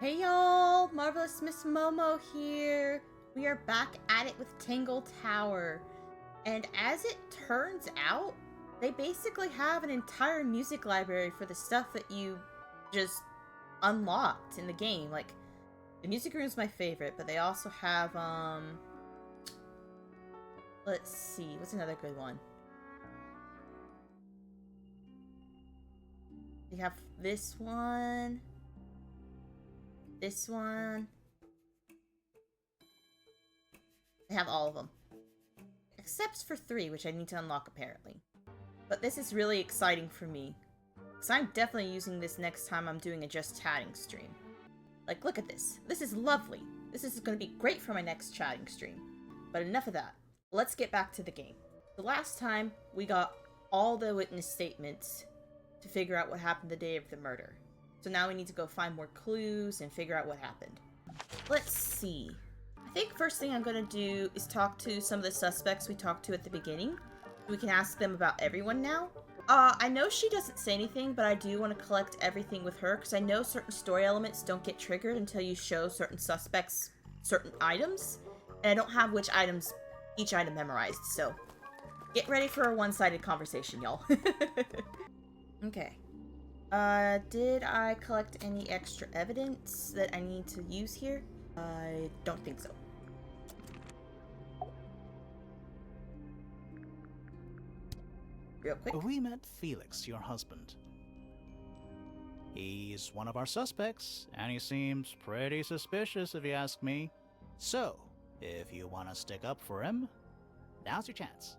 Hey y'all, Marvelous Miss Momo here. We are back at it with Tangle Tower. And as it turns out, they basically have an entire music library for the stuff that you just unlocked in the game. Like, the music room is my favorite, but they also have, let's see, what's another good one? They have this one. This one. I have all of them. Except for 3, which I need to unlock apparently. But this is really exciting for me. Because I'm definitely using this next time I'm doing a just chatting stream. Like, look at this. This is lovely. This is going to be great for my next chatting stream. But enough of that. Let's get back to the game. The last time, we got all the witness statements to figure out what happened the day of the murder. So now we need to go find more clues and figure out what happened. Let's see. I think first thing I'm going to do is talk to some of the suspects we talked to at the beginning. We can ask them about everyone now. I know she doesn't say anything, but I do want to collect everything with her because I know certain story elements don't get triggered until you show certain suspects certain items. And I don't have each item memorized, so get ready for a one-sided conversation, y'all. Okay. Did I collect any extra evidence that I need to use here? I don't think so. Real quick. We met Felix, your husband. He's one of our suspects, and he seems pretty suspicious if you ask me. So, if you want to stick up for him, now's your chance.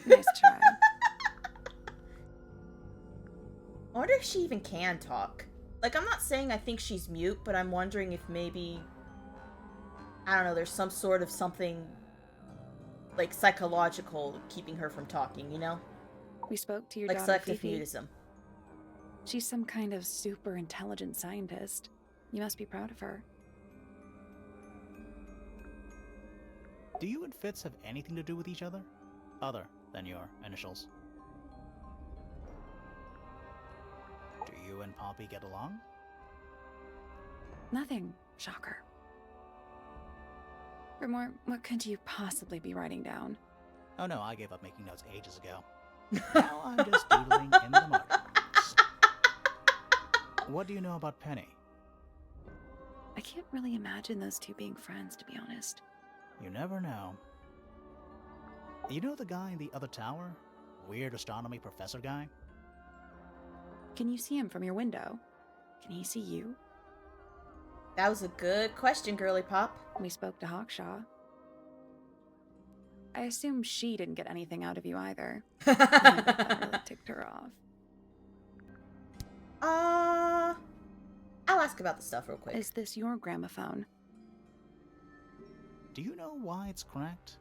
Nice try. I wonder if she even can talk. Like, I'm not saying I think she's mute, but I'm wondering if maybe, I don't know, there's some sort of something, like, psychological keeping her from talking, you know? We spoke to your Like daughter, selective Fifi. mutism. She's some kind of super intelligent scientist. You must be proud of her. Do you and Fitz have anything to do with each other? Other than your initials? Do you and Poppy get along? Nothing. Shocker. Grimore, what could you possibly be writing down? Oh no, I gave up making notes ages ago. Now I'm just doodling in the margins. What do you know about Penny? I can't really imagine those two being friends, to be honest. You never know. You know the guy in the other tower? Weird astronomy professor guy? Can you see him from your window? Can he see you? That was a good question, girly pop. We spoke to Hawkshaw. I assume she didn't get anything out of you either. That really ticked her off. I'll ask about the stuff real quick. Is this your gramophone? Do you know why it's cracked?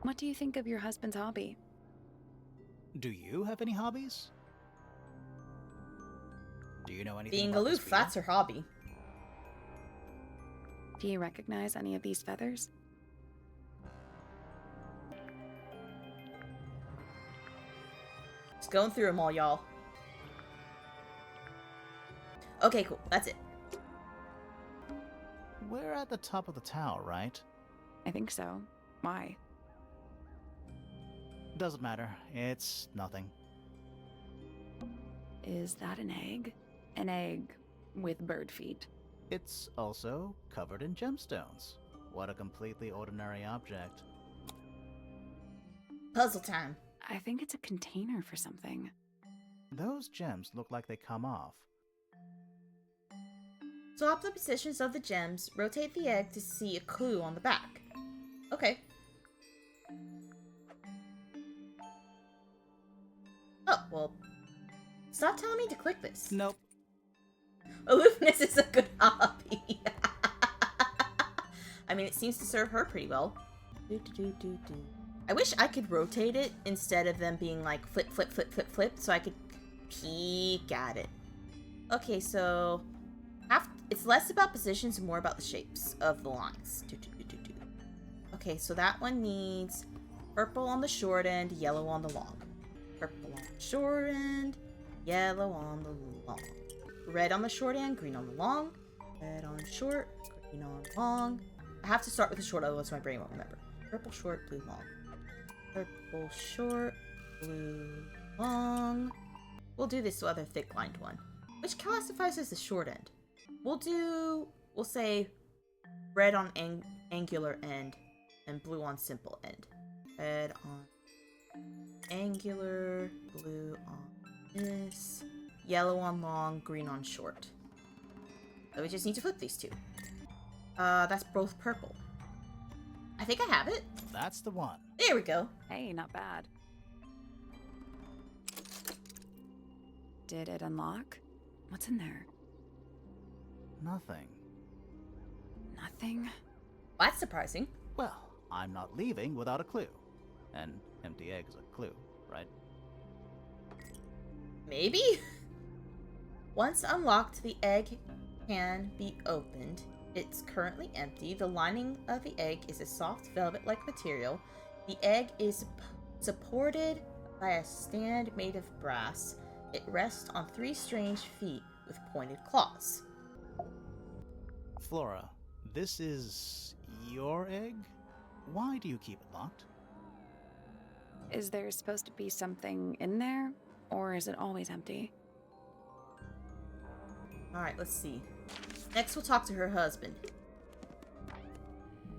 What do you think of your husband's hobby? Do you have any hobbies? Do you know anything Being about this aloof, that's her hobby. Do you recognize any of these feathers? Just going through them all, y'all. Okay, cool. That's it. We're at the top of the tower, right? I think so. Why? Doesn't matter. It's nothing. Is that an egg? An egg with bird feet. It's also covered in gemstones. What a completely ordinary object. Puzzle time. I think it's a container for something. Those gems look like they come off. Swap the positions of the gems, rotate the egg to see a clue on the back. Okay. Oh, well. Stop telling me to click this. Nope. Aloofness is a good hobby. I mean, it seems to serve her pretty well. I wish I could rotate it instead of them being like flip, flip, flip, flip, flip, so I could peek at it. Okay, so it's less about positions and more about the shapes of the lines. Okay, so that one needs Purple on the short end, yellow on the long. Purple on the short end, yellow on the long. Red on the short end, green on the long. Red on short, green on long. I have to start with the short, otherwise my brain won't remember. Purple short, blue long. Purple short, blue long. We'll do this other thick-lined one, which classifies as the short end. We'll say red on angular end and blue on simple end. Red on angular, blue on this, yellow on long, green on short. So we just need to flip these two. That's both purple. I think I have it. That's the one. There we go. Hey, not bad. Did it unlock? What's in there? Nothing. Nothing? That's surprising. Well, I'm not leaving without a clue. An empty egg is a clue, right? Maybe? Once unlocked, the egg can be opened. It's currently empty. The lining of the egg is a soft velvet-like material. The egg is supported by a stand made of brass. It rests on 3 strange feet with pointed claws. Flora, this is your egg? Why do you keep it locked? Is there supposed to be something in there? Or is it always empty? Alright, let's see. Next, we'll talk to her husband.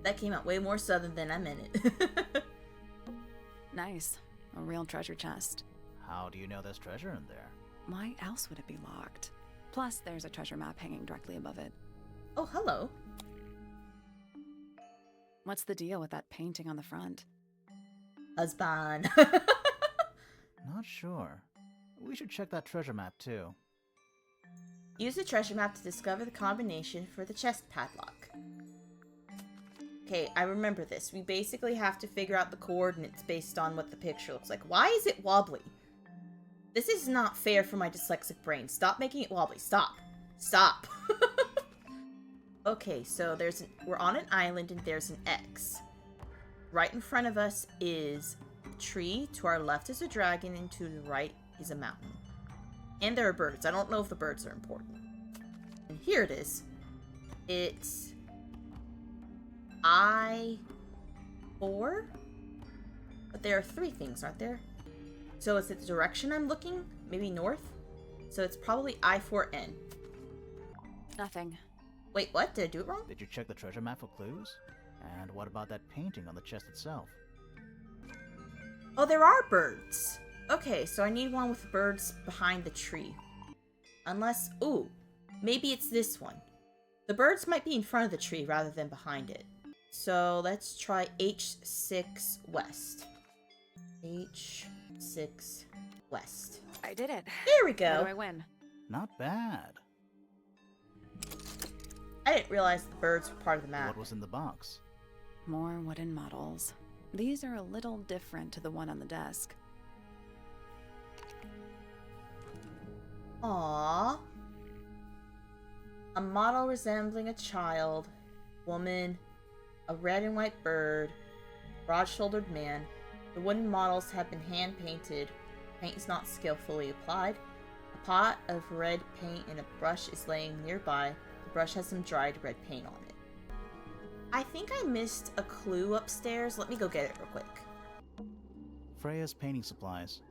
That came out way more southern than I meant it. Nice. A real treasure chest. How do you know there's treasure in there? Why else would it be locked? Plus, there's a treasure map hanging directly above it. Oh, hello. What's the deal with that painting on the front? Husband. Not sure. We should check that treasure map too. Use the treasure map to discover the combination for the chest padlock. Okay, I remember this. We basically have to figure out the coordinates based on what the picture looks like. Why is it wobbly? This is not fair for my dyslexic brain. Stop making it wobbly. Stop. Stop. Okay, so we're on an island and there's an X. Right in front of us is a tree. To our left is a dragon and to the right is a mountain. And there are birds. I don't know if the birds are important. And here it is. It's I-4? But there are 3 things, aren't there? So is it the direction I'm looking? Maybe north? So it's probably I-4N. Nothing. Wait, what? Did I do it wrong? Did you check the treasure map for clues? And what about that painting on the chest itself? Oh, there are birds. Okay, so I need one with birds behind the tree. Unless, ooh, maybe it's this one. The birds might be in front of the tree rather than behind it. So let's try H6 West. H6 West. I did it. There we How go. do I win? Not bad. I didn't realize the birds were part of the map. What was in the box? More wooden models. These are a little different to the one on the desk. Aww. A model resembling a child, woman, a red and white bird, broad-shouldered man. The wooden models have been hand-painted. Paint is not skillfully applied. A pot of red paint and a brush is laying nearby. The brush has some dried red paint on it. I think I missed a clue upstairs. Let me go get it real quick. Freya's painting supplies.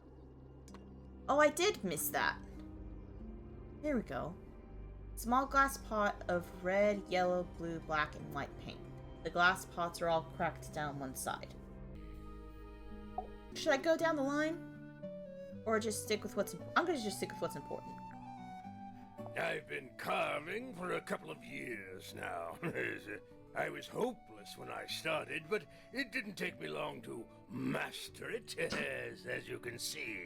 Oh, I did miss that. Here we go. Small glass pot of red, yellow, blue, black, and white paint. The glass pots are all cracked down one side. Should I go down the line? Or just stick with what's... I'm gonna just stick with what's important. I've been carving for a couple of years now. I was hopeless when I started, but it didn't take me long to master it, as you can see.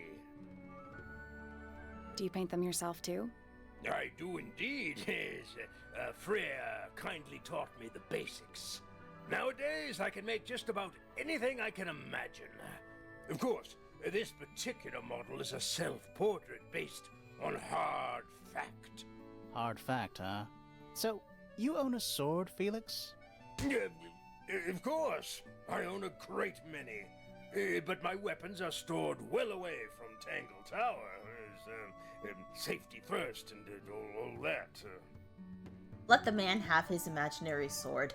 Do you paint them yourself too? I do indeed. Freya kindly taught me the basics. Nowadays, I can make just about anything I can imagine. Of course, this particular model is a self-portrait based on hard fact. Hard fact, huh? So, you own a sword, Felix? Of course, I own a great many. But my weapons are stored well away from Tangle Tower. Safety first and all that. Let the man have his imaginary sword.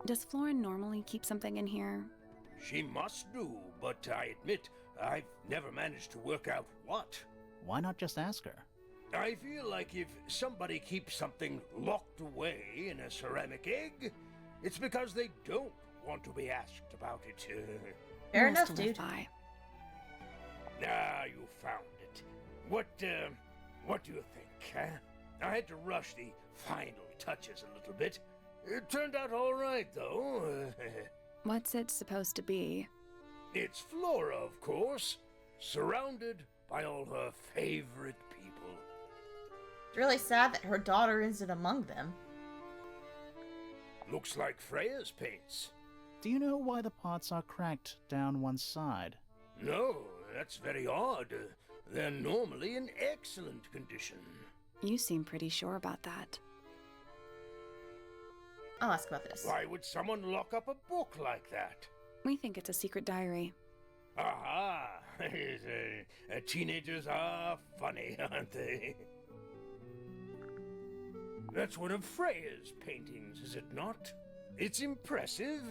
Does Florin normally keep something in here? She must do, but I admit I've never managed to work out what. Why not just ask her? I feel like if somebody keeps something locked away in a ceramic egg, it's because they don't want to be asked about it. Fair Rules enough, to live dude. by. You found it. What do you think, huh? I had to rush the final touches a little bit. It turned out all right, though. What's it supposed to be? It's Flora, of course, surrounded by all her favorite people. It's really sad that her daughter isn't among them. Looks like Freya's paints. Do you know why the pots are cracked down one side? No, that's very odd. They're normally in excellent condition. You seem pretty sure about that. I'll ask about this. Why would someone lock up a book like that? We think it's a secret diary. Aha! Teenagers are funny, aren't they? That's one of Freya's paintings, is it not? It's impressive,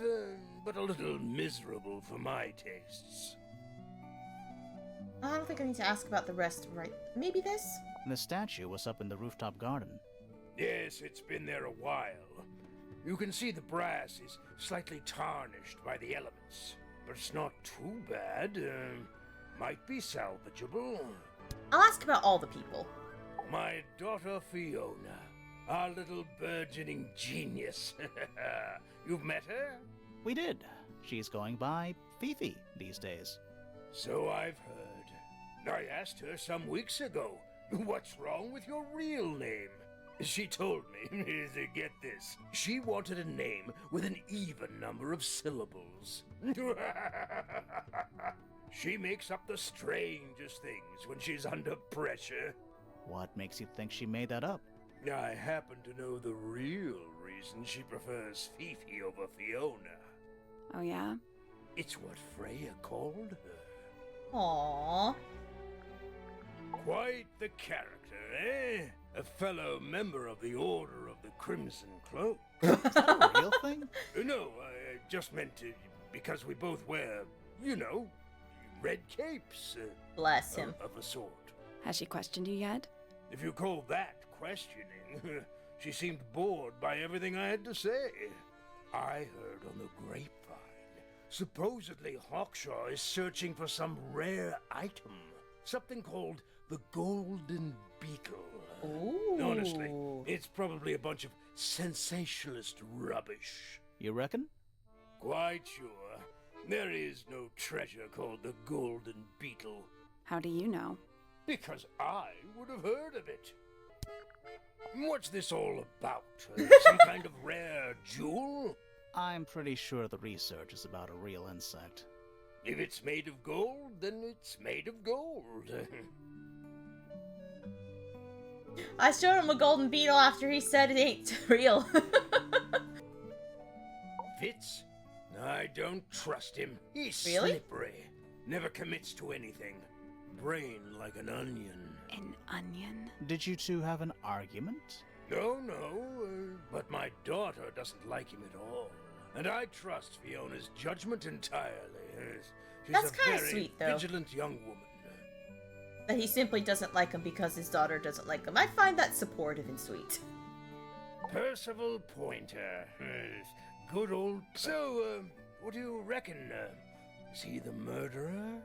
but a little miserable for my tastes. I don't think I need to ask about the rest, right? Maybe this? The statue was up in the rooftop garden. Yes, it's been there a while. You can see the brass is slightly tarnished by the elements, but it's not too bad. Might be salvageable. I'll ask about all the people. My daughter Fiona, our little burgeoning genius. You've met her? We did. She's going by Fifi these days. So I've heard. I asked her some weeks ago, what's wrong with your real name? She told me, get this, she wanted a name with an even number of syllables. She makes up the strangest things when she's under pressure. What makes you think she made that up? I happen to know the real reason she prefers Fifi over Fiona. Oh yeah? It's what Freya called her. Aww. Quite the character, eh? A fellow member of the Order of the Crimson Cloak. Is that a real thing? No, I just meant to, because we both wear, red capes. Bless him. Of a sort. Has she questioned you yet? If you call that questioning, she seemed bored by everything I had to say. I heard on the grapevine, supposedly Hawkshaw is searching for some rare item. Something called the Golden Beetle. Ooh. Honestly, it's probably a bunch of sensationalist rubbish. You reckon? Quite sure. There is no treasure called the Golden Beetle. How do you know? Because I would have heard of it. What's this all about? Some kind of rare jewel? I'm pretty sure the research is about a real insect. If it's made of gold, then it's made of gold. I showed him a golden beetle after he said it ain't real. Fitz? I don't trust him. He's Really? slippery. Never commits to anything. Brain like an onion. An onion? Did you two have an argument? No, but my daughter doesn't like him at all. And I trust Fiona's judgment entirely. She's That's a kinda very sweet, though. vigilant young woman. That he simply doesn't like him because his daughter doesn't like him. I find that supportive and sweet. Percival Pointer. Yes, good old... So, what do you reckon? Is he the murderer?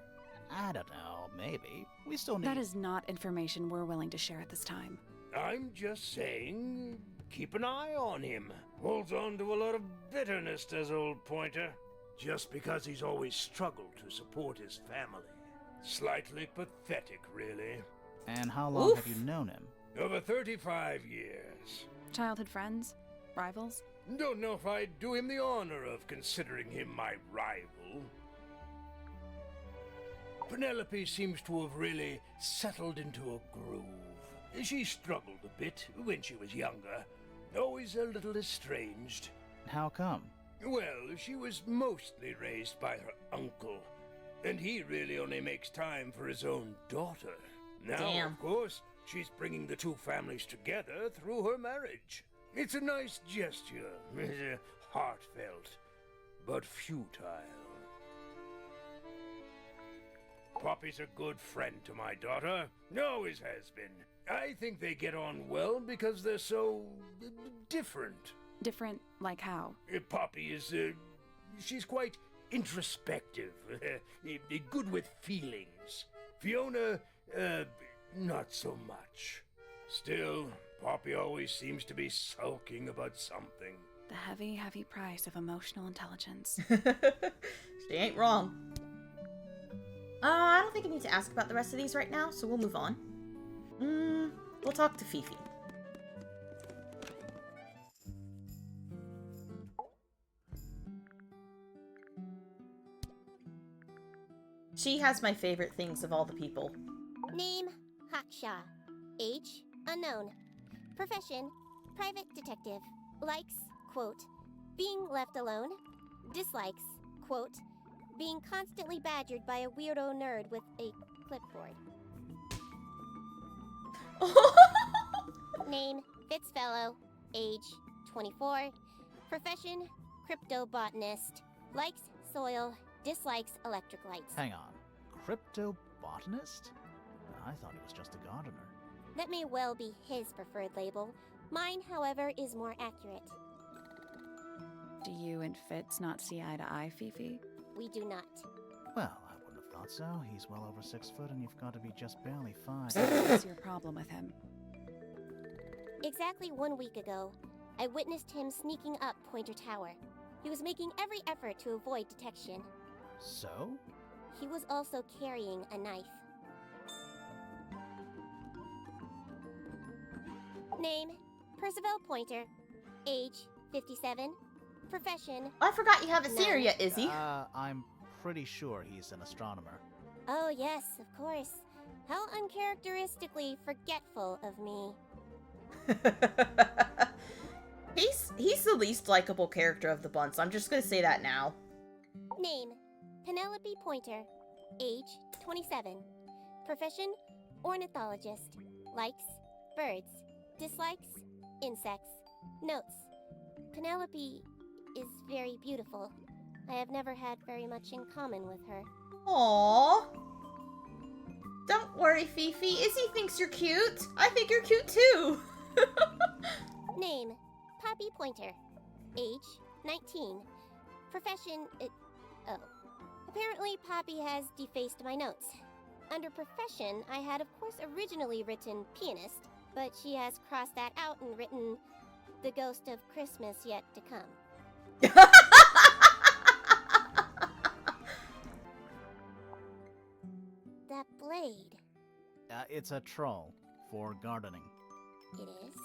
I don't know, maybe. We still need... That is not information we're willing to share at this time. I'm just saying, keep an eye on him. Holds on to a lot of bitterness, does old Pointer. Just because he's always struggled to support his family. Slightly pathetic, really. And how long have Oof. you known him? Over 35 years. Childhood friends? Rivals? Don't know if I'd do him the honor of considering him my rival. Penelope seems to have really settled into a groove. She struggled a bit when she was younger. Always a little estranged. How come? Well, she was mostly raised by her uncle, and he really only makes time for his own daughter. Now, Damn. of course, she's bringing the two families together through her marriage. It's a nice gesture, heartfelt, but futile. Poppy's a good friend to my daughter, always has been. I think they get on well because they're so different. Different, like how? Poppy is, she's quite introspective, good with feelings. Fiona, not so much. Still, Poppy always seems to be sulking about something. The heavy, heavy price of emotional intelligence. She ain't wrong. I don't think I need to ask about the rest of these right now, so we'll move on. We'll talk to Fifi. She has my favorite things of all the people. Name, Haksha. Age, unknown. Profession, private detective. Likes, quote, being left alone. Dislikes, quote, being constantly badgered by a weirdo nerd with a clipboard. Name, Fitzfellow. Age, 24. Profession, cryptobotanist. Likes, soil. Dislikes, electric lights. Hang on. Cryptobotanist? I thought he was just a gardener. That may well be his preferred label. Mine, however, is more accurate. Do you and Fitz not see eye to eye, Fifi? We do not. Well, I wouldn't have thought so. He's well over 6 foot and you've got to be just barely 5. What's your problem with him? Exactly 1 week ago, I witnessed him sneaking up Pointer Tower. He was making every effort to avoid detection. So? He was also carrying a knife. Name, Percival Pointer. Age, 57. Profession, I forgot you haven't seen her No. yet, Izzy. I'm pretty sure he's an astronomer. oh yes, of course. How uncharacteristically forgetful of me. He's the least likable character of the bunch. I'm just gonna say that now. Name, Penelope Pointer. Age, 27. Profession, ornithologist. Likes, birds. Dislikes, insects. Notes, Penelope is very beautiful. I have never had very much in common with her. Aww. Don't worry, Fifi. Izzy thinks you're cute. I think you're cute too. Name, Poppy Pointer. Age, 19. Profession, Apparently, Poppy has defaced my notes. Under profession, I had, of course, originally written pianist, but she has crossed that out and written the ghost of Christmas yet to come. That blade, It's a troll for gardening. it is.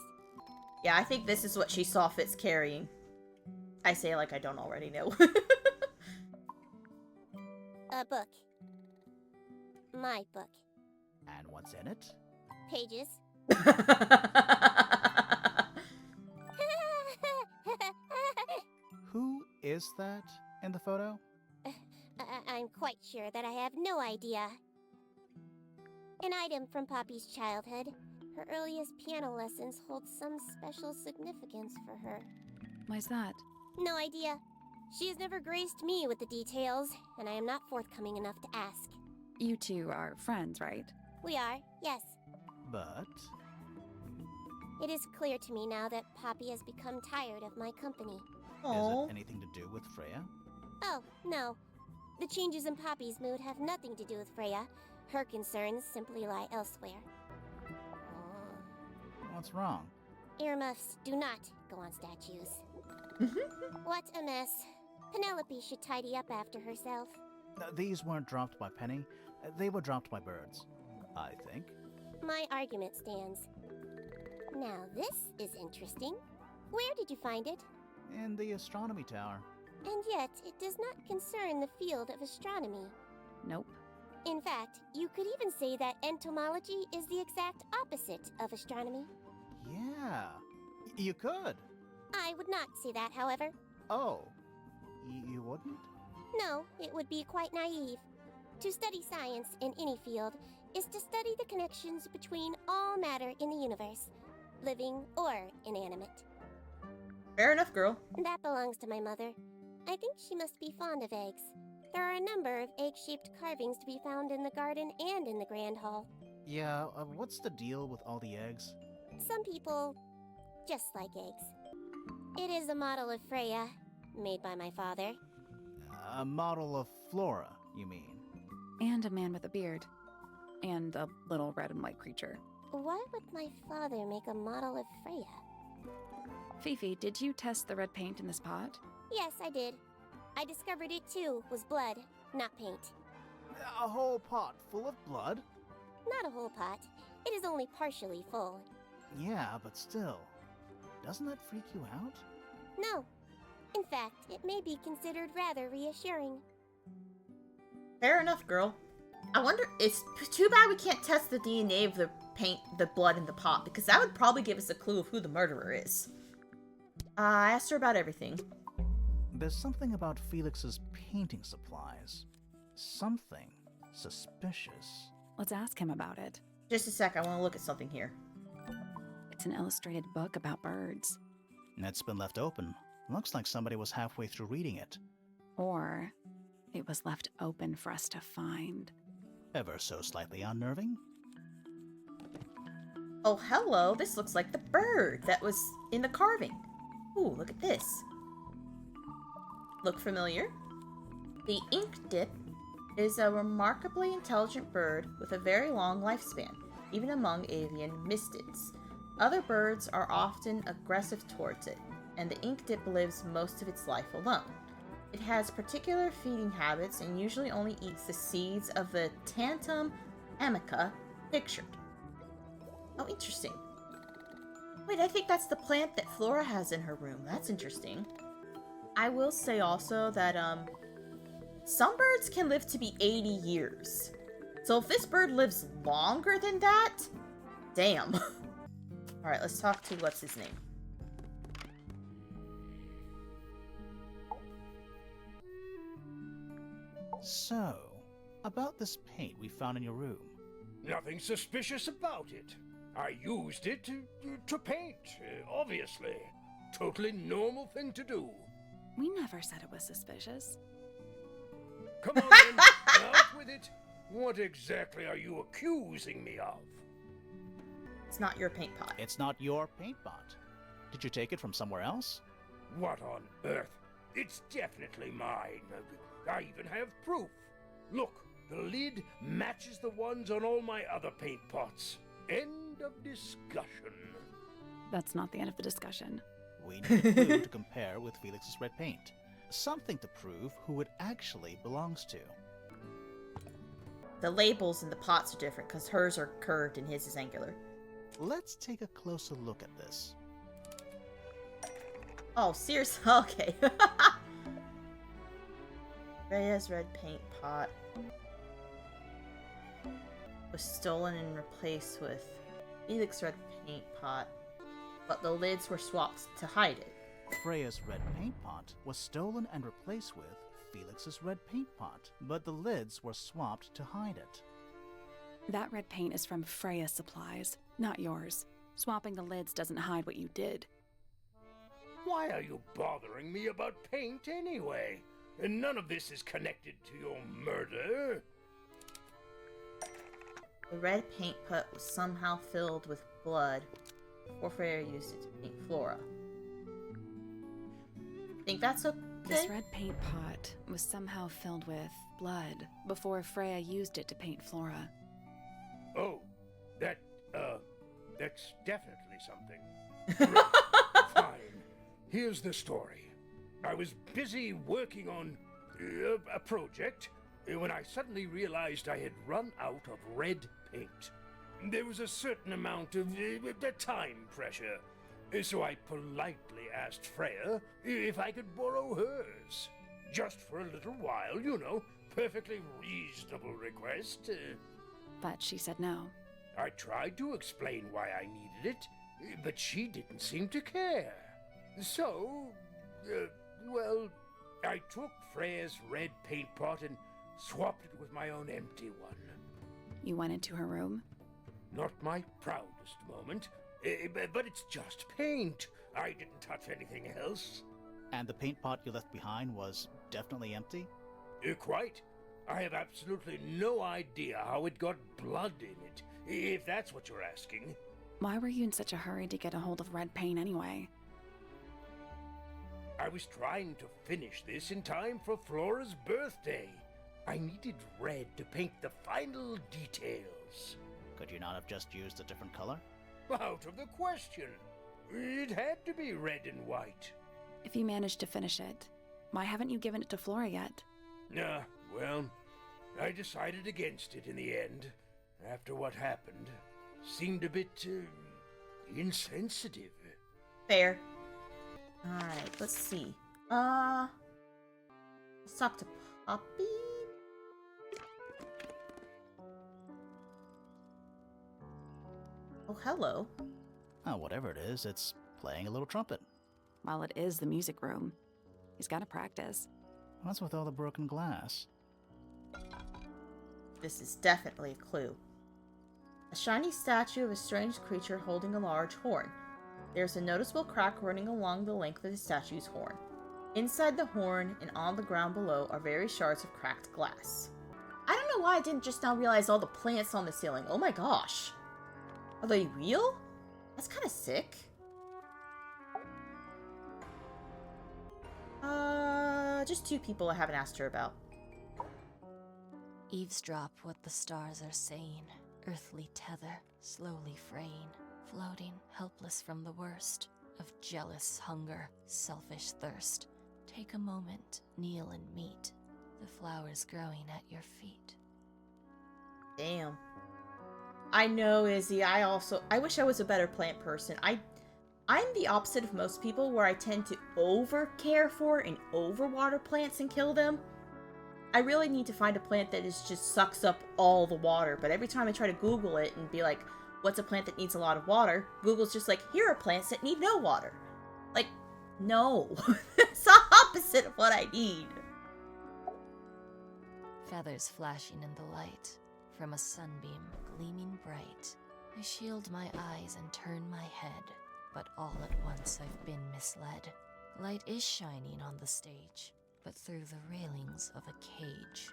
Yeah, I think this is what she saw Fitz carrying. I say like I don't already know. A book. My book. And what's in it? Pages. Who is that in the photo? I'm quite sure that I have no idea. An item from Poppy's childhood. Her earliest piano lessons hold some special significance for her. Why's that? No idea. She has never graced me with the details, and I am not forthcoming enough to ask. You two are friends, right? We are, yes. But It is clear to me now that Poppy has become tired of my company. is Aww. it anything to do with Freya? Oh, no. The changes in Poppy's mood have nothing to do with Freya. Her concerns simply lie elsewhere. What's wrong? Earmuffs do not go on statues. What a mess. Penelope should tidy up after herself. These weren't dropped by Penny. They were dropped by birds, I think. My argument stands. Now this is interesting. Where did you find it? In the astronomy tower. And yet, it does not concern the field of astronomy. Nope. In fact, you could even say that entomology is the exact opposite of astronomy. Yeah, you could. I would not say that, however. Oh, You wouldn't? No, it would be quite naive. To study science in any field is to study the connections between all matter in the universe, living or inanimate. Fair enough, girl. That belongs to my mother. I think she must be fond of eggs. There are a number of egg-shaped carvings to be found in the garden and in the Grand Hall. Yeah, what's the deal with all the eggs? Some people just like eggs. It is a model of Freya, made by my father. A model of Flora, you mean? And a man with a beard. And a little red and white creature. Why would my father make a model of Freya? Fifi, did you test the red paint in this pot? Yes, I did. I discovered it too was blood, not paint. A whole pot full of blood? Not a whole pot. It is only partially full. Yeah, but still. Doesn't that freak you out? No. In fact, it may be considered rather reassuring. Fair enough, girl. I wonder, it's too bad we can't test the DNA of the paint, the blood in the pot, because that would probably give us a clue of who the murderer is. I asked her about everything. There's something about Felix's painting supplies. Something suspicious. Let's ask him about it. Just a sec, I want to look at something here. It's an illustrated book about birds. It's been left open. Looks like somebody was halfway through reading it. Or it was left open for us to find. Ever so slightly unnerving. Oh, hello, this looks like the bird that was in the carving. Ooh, look at this. Look familiar? The ink dip is a remarkably intelligent bird with a very long lifespan, even among avian mystids. Other birds are often aggressive towards it, and the ink dip lives most of its life alone. It has particular feeding habits and usually only eats the seeds of the Tantum amica pictured. Oh, interesting. Wait, I think that's the plant that Flora has in her room. That's interesting. I will say also that, some birds can live to be 80 years. So if this bird lives longer than that, damn. Alright, let's talk to what's his name. So, about this paint we found in your room. Nothing suspicious about it. I used it to paint, obviously. Totally normal thing to do. We never said it was suspicious. Come on then, out with it. What exactly are you accusing me of? It's not your paint pot. It's not your paint pot. Did you take it from somewhere else? What on earth? It's definitely mine. I even have proof. Look, the lid matches the ones on all my other paint pots. End of discussion. That's not the end of the discussion. We need a clue to compare with Felix's red paint. Something to prove who it actually belongs to. The labels in the pots are different because hers are curved and his is angular. Let's take a closer look at this. Oh, seriously? Okay. Freya's red paint pot was stolen and replaced with Felix's red paint pot, but the lids were swapped to hide it. Freya's red paint pot was stolen and replaced with Felix's red paint pot, but the lids were swapped to hide it. That red paint is from Freya Supplies, not yours. Swapping the lids doesn't hide what you did. Why are you bothering me about paint anyway? And none of this is connected to your murder. The red paint pot was somehow filled with blood before Freya used it to paint Flora. Think that's okay? This red paint pot was somehow filled with blood before Freya used it to paint Flora. Oh, that's definitely something. Right. Fine. Here's the story. I was busy working on a project when I suddenly realized I had run out of red paint. There was a certain amount of time pressure, so I politely asked Freya if I could borrow hers. Just for a little while, you know. Perfectly reasonable request. But she said no. I tried to explain why I needed it, but she didn't seem to care. So, well, I took Freya's red paint pot and swapped it with my own empty one. You went into her room? Not my proudest moment, but it's just paint. I didn't touch anything else. And the paint pot you left behind was definitely empty? Quite. I have absolutely no idea how it got blood in it, if that's what you're asking. Why were you in such a hurry to get a hold of red paint anyway? I was trying to finish this in time for Flora's birthday. I needed red to paint the final details. Could you not have just used a different color? Out of the question. It had to be red and white. If you managed to finish it, why haven't you given it to Flora yet? Well, I decided against it in the end. After what happened, seemed a bit, insensitive. Fair. Alright, let's see. Let's talk to Poppy? Oh, hello. Oh, whatever it is, it's playing a little trumpet. Well, it is the music room. He's got to practice. What's with all the broken glass? This is definitely a clue. A shiny statue of a strange creature holding a large horn. There's a noticeable crack running along the length of the statue's horn. Inside the horn and on the ground below are various shards of cracked glass. I don't know why I didn't just now realize all the plants on the ceiling. Oh my gosh. Are they real? That's kind of sick. Just two people I haven't asked her about. Eavesdrop what the stars are saying. Earthly tether, slowly fraying, floating, helpless from the worst of jealous hunger, selfish thirst. Take a moment, kneel and meet the flowers growing at your feet. Damn. I know, Izzy. I wish I was a better plant person. I'm the opposite of most people, where I tend to over-care for and over-water plants and kill them. I really need to find a plant that just sucks up all the water, but every time I try to Google it and be like, what's a plant that needs a lot of water? Google's just like, here are plants that need no water. Like, no. It's the opposite of what I need. Feathers flashing in the light from a sunbeam gleaming bright. I shield my eyes and turn my head, but all at once I've been misled. Light is shining on the stage, but through the railings of a cage.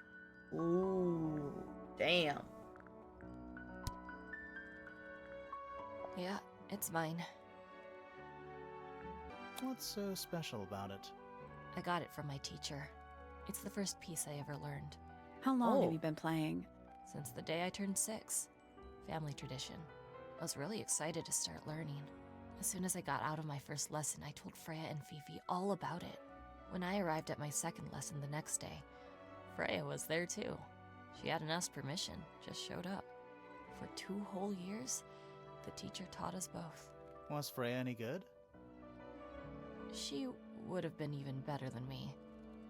Ooh, damn. Yeah, it's mine. What's so special about it? I got it from my teacher. It's the first piece I ever learned. How long Oh. have you been playing? Since the day I turned 6. Family tradition. I was really excited to start learning. As soon as I got out of my first lesson, I told Freya and Fifi all about it. When I arrived at my second lesson the next day, Freya was there too. She hadn't asked permission, just showed up. For 2 whole years, the teacher taught us both. Was Freya any good? She would have been even better than me,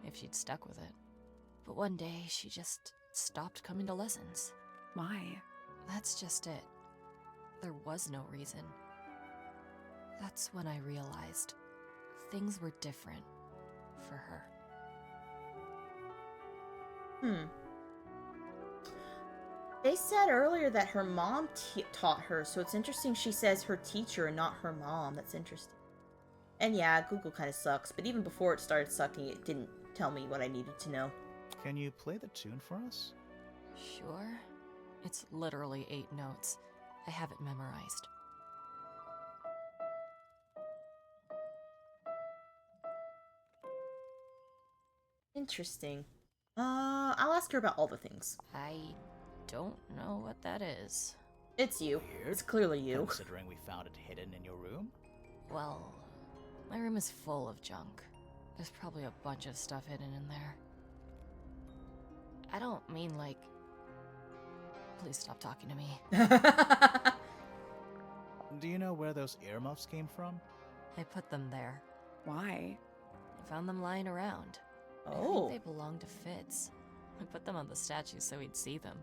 if she'd stuck with it. But one day, she just stopped coming to lessons. Why? That's just it. There was no reason. That's when I realized things were different for her. They said earlier that her mom taught her, so it's interesting she says her teacher and not her mom. That's interesting. And yeah, Google kind of sucks, but even before it started sucking, it didn't tell me what I needed to know. Can you play the tune for us? Sure. It's literally 8 notes. I have it memorized. Interesting. I'll ask her about all the things. I don't know what that is. It's you. Weird. It's clearly you. Considering we found it hidden in your room? Well, my room is full of junk. There's probably a bunch of stuff hidden in there. I don't mean like... Please stop talking to me. Do you know where those earmuffs came from? I put them there. Why? I found them lying around. Oh. I think they belonged to Fitz. I put them on the statue so he'd see them.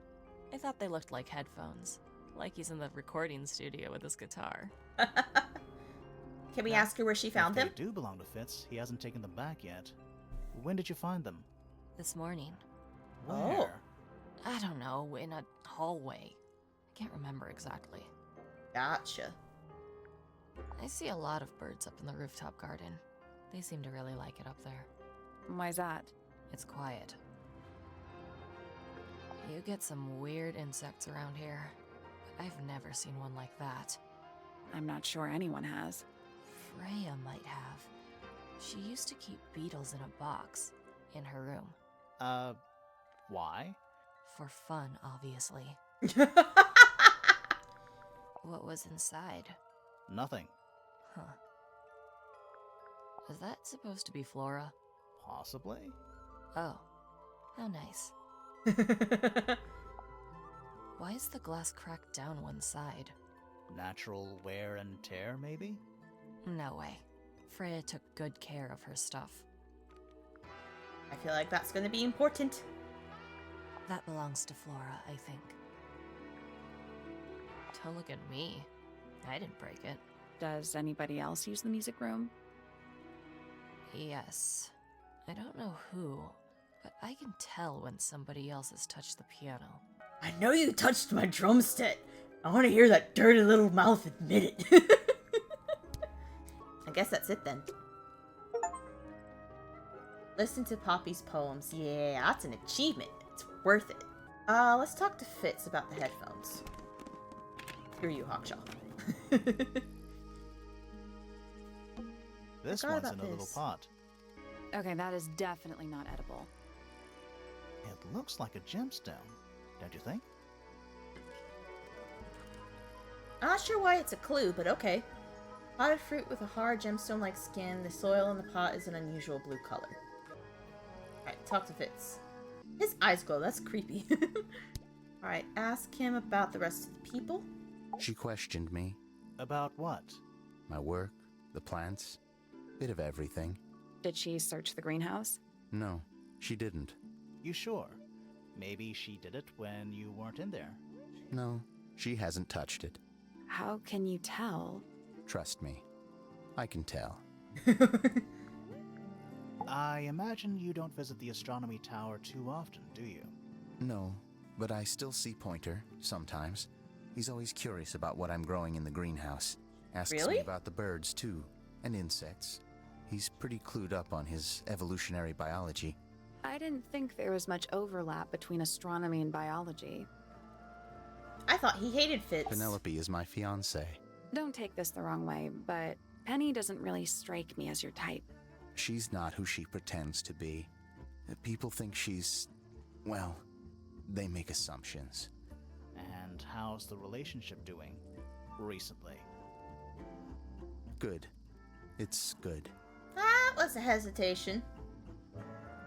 I thought they looked like headphones. Like he's in the recording studio with his guitar. Can we ask her where she found If them? they do belong to Fitz, he hasn't taken them back yet. When did you find them? This morning. Oh. Where? I don't know, in a hallway. I can't remember exactly. Gotcha. I see a lot of birds up in the rooftop garden. They seem to really like it up there. Why's that? It's quiet. You get some weird insects around here, but I've never seen one like that. I'm not sure anyone has. Freya might have. She used to keep beetles in a box in her room. Why? For fun, obviously. What was inside? Nothing. Huh. Is that supposed to be Flora? Possibly? Oh. How nice. Why is the glass cracked down one side? Natural wear and tear, maybe? No way. Freya took good care of her stuff. I feel like that's gonna be important. That belongs to Flora, I think. Don't look at me. I didn't break it. Does anybody else use the music room? Yes. I don't know who, but I can tell when somebody else has touched the piano. I know you touched my drumstick. I want to hear that dirty little mouth admit it. I guess that's it then. Listen to Poppy's poems. Yeah, that's an achievement. It's worth it. Let's talk to Fitz about the headphones. Screw you, Hawkshaw. This Forgot one's about in a little this. pot. Okay, that is definitely not edible. It looks like a gemstone, don't you think? I'm not sure why it's a clue, but okay. Potted fruit with a hard gemstone-like skin. The soil in the pot is an unusual blue color. Alright, talk to Fitz. His eyes glow, that's creepy. Alright, ask him about the rest of the people. She questioned me, About what? my work, the plants, bit of everything. Did she search the greenhouse? No, she didn't. You sure? Maybe she did it when you weren't in there. No, she hasn't touched it. How can you tell? Trust me, I can tell. I imagine you don't visit the astronomy tower too often, do you? No, but I still see Pointer, sometimes. He's always curious about what I'm growing in the greenhouse. Asks Really? me about the birds, too, and insects. He's pretty clued up on his evolutionary biology. I didn't think there was much overlap between astronomy and biology. I thought he hated Fitz. Penelope is my fiancée. Don't take this the wrong way, but Penny doesn't really strike me as your type. She's not who she pretends to be. People think she's... well, they make assumptions. And how's the relationship doing recently? Good. It's good. That was a hesitation.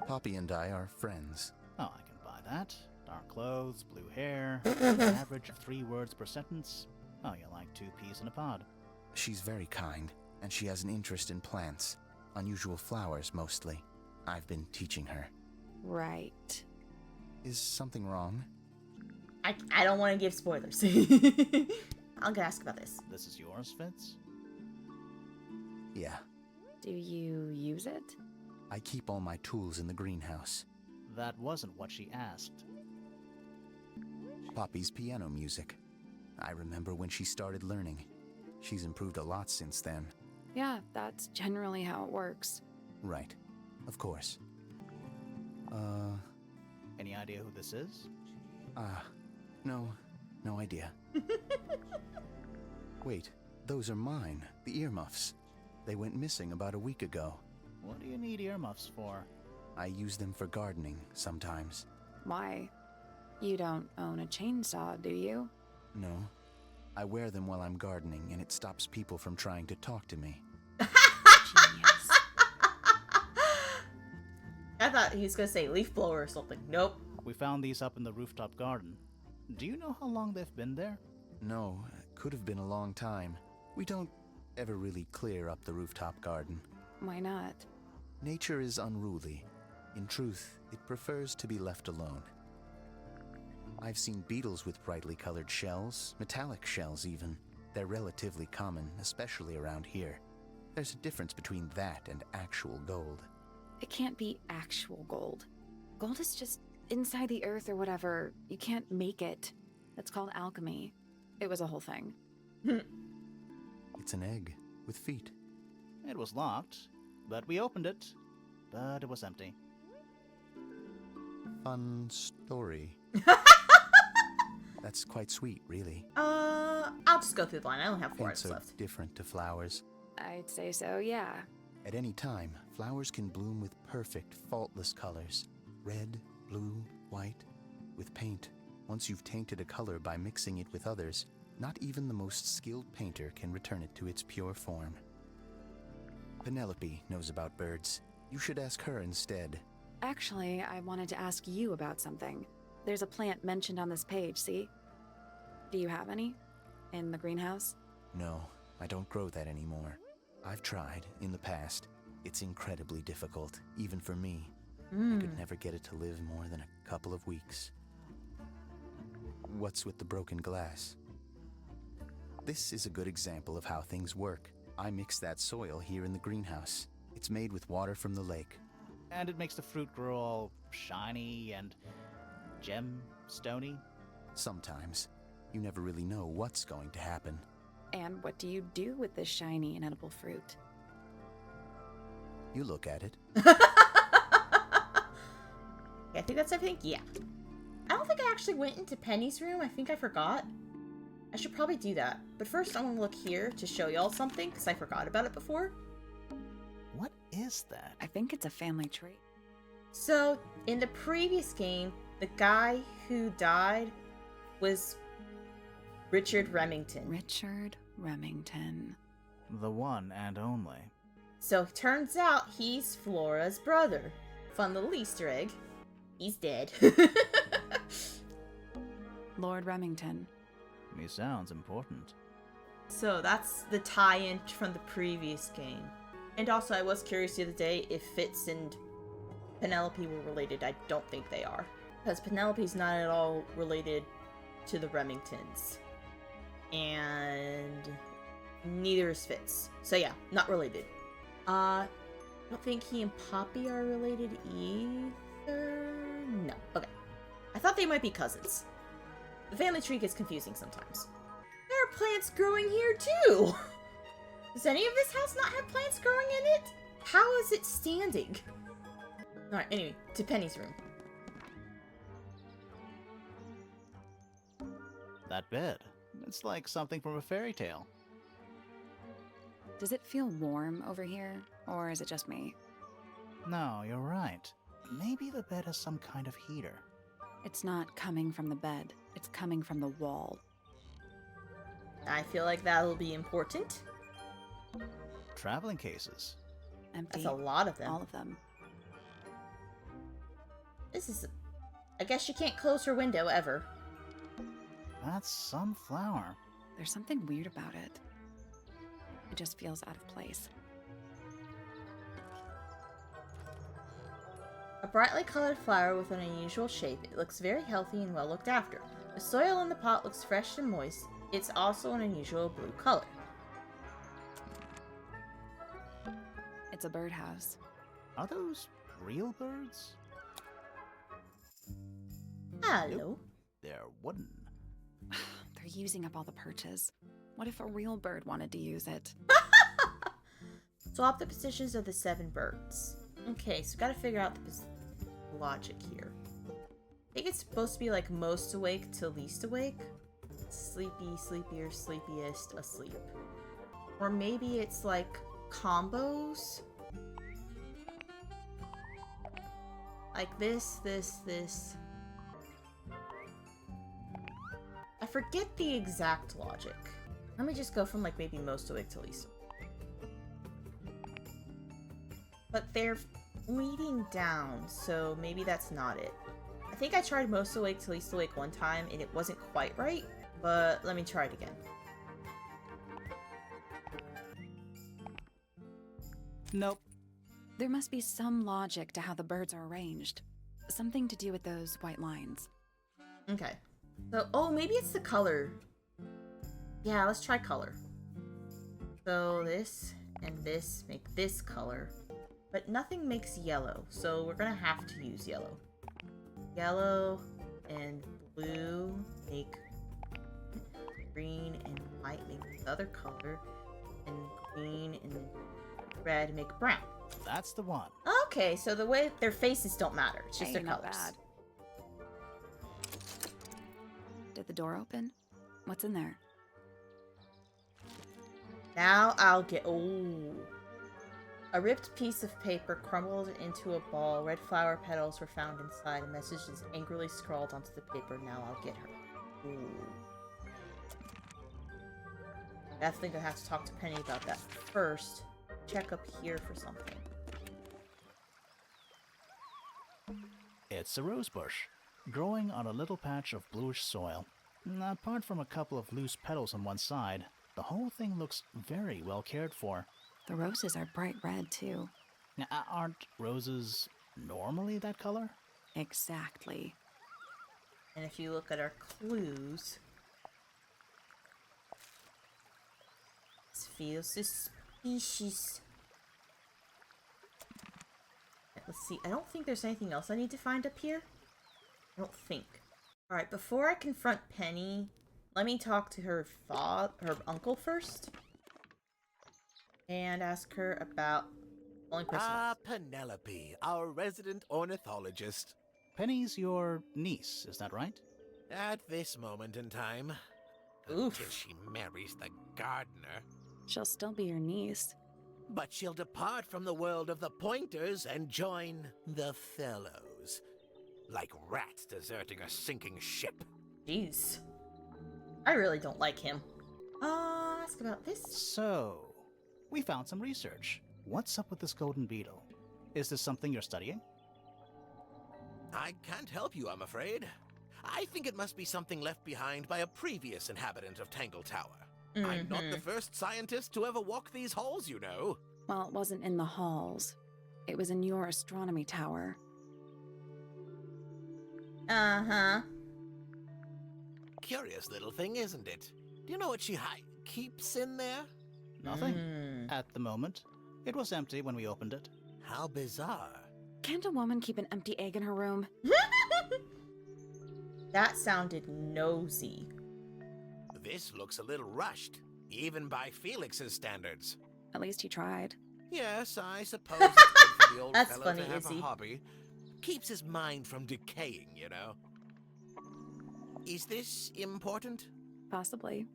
Poppy and I are friends. Oh, I can buy that. Dark clothes, blue hair, an average of 3 words per sentence. Oh, you like 2 peas in a pod. She's very kind, and she has an interest in plants. Unusual flowers, mostly. I've been teaching her. Right. Is something wrong? I don't want to give spoilers. I'm gonna ask about this. This is yours, Fitz? Yeah. Do you use it? I keep all my tools in the greenhouse. That wasn't what she asked. Poppy's piano music. I remember when she started learning. She's improved a lot since then. Yeah, that's generally how it works. Right. Of course. Any idea who this is? No idea. Wait, those are mine, the earmuffs. They went missing about a week ago. What do you need earmuffs for? I use them for gardening sometimes. Why? You don't own a chainsaw, do you? No. I wear them while I'm gardening, and it stops people from trying to talk to me. Genius. I thought he was gonna say leaf blower or something. Nope. We found these up in the rooftop garden. Do you know how long they've been there? No, could have been a long time. We don't ever really clear up the rooftop garden. Why not? Nature is unruly. In truth, it prefers to be left alone. I've seen beetles with brightly colored shells, metallic shells even. They're relatively common, especially around here. There's a difference between that and actual gold. It can't be actual gold. Gold is just inside the earth or whatever. You can't make it. That's called alchemy. It was a whole thing. It's an egg with feet. It was locked, but we opened it. But it was empty. Fun story. That's quite sweet, really. I'll just go through the line. I only have 4 Hints items are left. different to flowers. I'd say so, yeah. At any time, flowers can bloom with perfect, faultless colors. Red, blue, white. With paint, once you've tainted a color by mixing it with others, not even the most skilled painter can return it to its pure form. Penelope knows about birds. You should ask her instead. Actually, I wanted to ask you about something. There's a plant mentioned on this page, see? Do you have any? In the greenhouse? No, I don't grow that anymore. I've tried, in the past. It's incredibly difficult, even for me. I could never get it to live more than a couple of weeks. What's with the broken glass? This is a good example of how things work. I mix that soil here in the greenhouse. It's made with water from the lake. And it makes the fruit grow all shiny and gem-stony. Sometimes. You never really know what's going to happen. And what do you do with this shiny, inedible fruit? You look at it. Yeah, I think that's everything. Yeah. I don't think I actually went into Penny's room. I think I forgot. I should probably do that. But first, I want to look here to show y'all something, because I forgot about it before. What is that? I think it's a family tree. So, in the previous game, the guy who died was Richard Remington. Richard Remington. The one and only. So, it turns out he's Flora's brother. Fun little Easter egg. He's dead. Lord Remington. He sounds important. So, that's the tie-in from the previous game. And also, I was curious the other day if Fitz and Penelope were related. I don't think they are. Because Penelope's not at all related to the Remingtons. And neither is Fitz. So yeah, not related. I don't think he and Poppy are related either. No. Okay. I thought they might be cousins. The family tree gets confusing sometimes. There are plants growing here too! Does any of this house not have plants growing in it? How is it standing? Alright, anyway, to Penny's room. That bed. It's like something from a fairy tale. Does it feel warm over here, or is it just me? No, you're right. Maybe the bed has some kind of heater. It's not coming from the bed. It's coming from the wall. I feel like that'll be important. Traveling cases. Empty. That's a lot of them. All of them. This is... I guess she can't close her window ever. That's some flower. There's something weird about it. It just feels out of place. A brightly colored flower with an unusual shape. It looks very healthy and well looked after. The soil in the pot looks fresh and moist. It's also an unusual blue color. It's a birdhouse. Are those real birds? Hello. They're wooden. They're using up all the perches. What if a real bird wanted to use it? Swap the positions of the 7 birds. Okay, so gotta figure out the logic here. I think it's supposed to be like most awake to least awake. Sleepy, sleepier, sleepiest, asleep. Or maybe it's like combos. Like this, this, this. I forget the exact logic. Let me just go from like maybe most awake to least awake. But they're leading down, so maybe that's not it. I think I tried most awake to least awake one time and it wasn't quite right, but let me try it again. Nope. There must be some logic to how the birds are arranged. Something to do with those white lines. Okay. So, oh, maybe it's the color. Yeah, let's try color. So this and this make this color. But nothing makes yellow, so we're gonna have to use yellow. Yellow and blue make green, and white make the other color, and green and red make brown. That's the one. Okay, so the way their faces don't matter, it's just Hey, their not colors. bad. Did the door open? What's in there? Now I'll get. Oh. A ripped piece of paper crumbled into a ball. Red flower petals were found inside. A message is angrily scrawled onto the paper. Now I'll get her. Ooh. Definitely gonna have to talk to Penny about that first. Check up here for something. It's a rose bush, growing on a little patch of bluish soil. Apart from a couple of loose petals on one side, the whole thing looks very well cared for. The roses are bright red, too. Now, aren't roses normally that color? Exactly. And if you look at our clues, this feels suspicious. Let's see. I don't think there's anything else I need to find up here. I don't think. Alright, before I confront Penny, let me talk to her uncle first. And ask her about only person. Ah, Penelope, our resident ornithologist. Penny's your niece, is that right? At this moment in time. Oof. Until she marries the gardener. She'll still be your niece. But she'll depart from the world of the Pointers and join the Fellows. Like rats deserting a sinking ship. Jeez. I really don't like him. Ask about this. So, we found some research. What's up with this golden beetle? Is this something you're studying? I can't help you, I'm afraid. I think it must be something left behind by a previous inhabitant of Tangle Tower. I'm not the first scientist to ever walk these halls, you know. Well, it wasn't in the halls. It was in your astronomy tower. Uh-huh. Curious little thing, isn't it? Do you know what she keeps in there? Nothing. Mm. At the moment. It was empty when we opened it. How bizarre. Can't a woman keep an empty egg in her room? That sounded nosy. This looks a little rushed, even by Felix's standards. At least he tried. Yes, I suppose it's good for the old That's fellow funny, to have Izzy. a hobby. Keeps his mind from decaying, you know. Is this important? Possibly.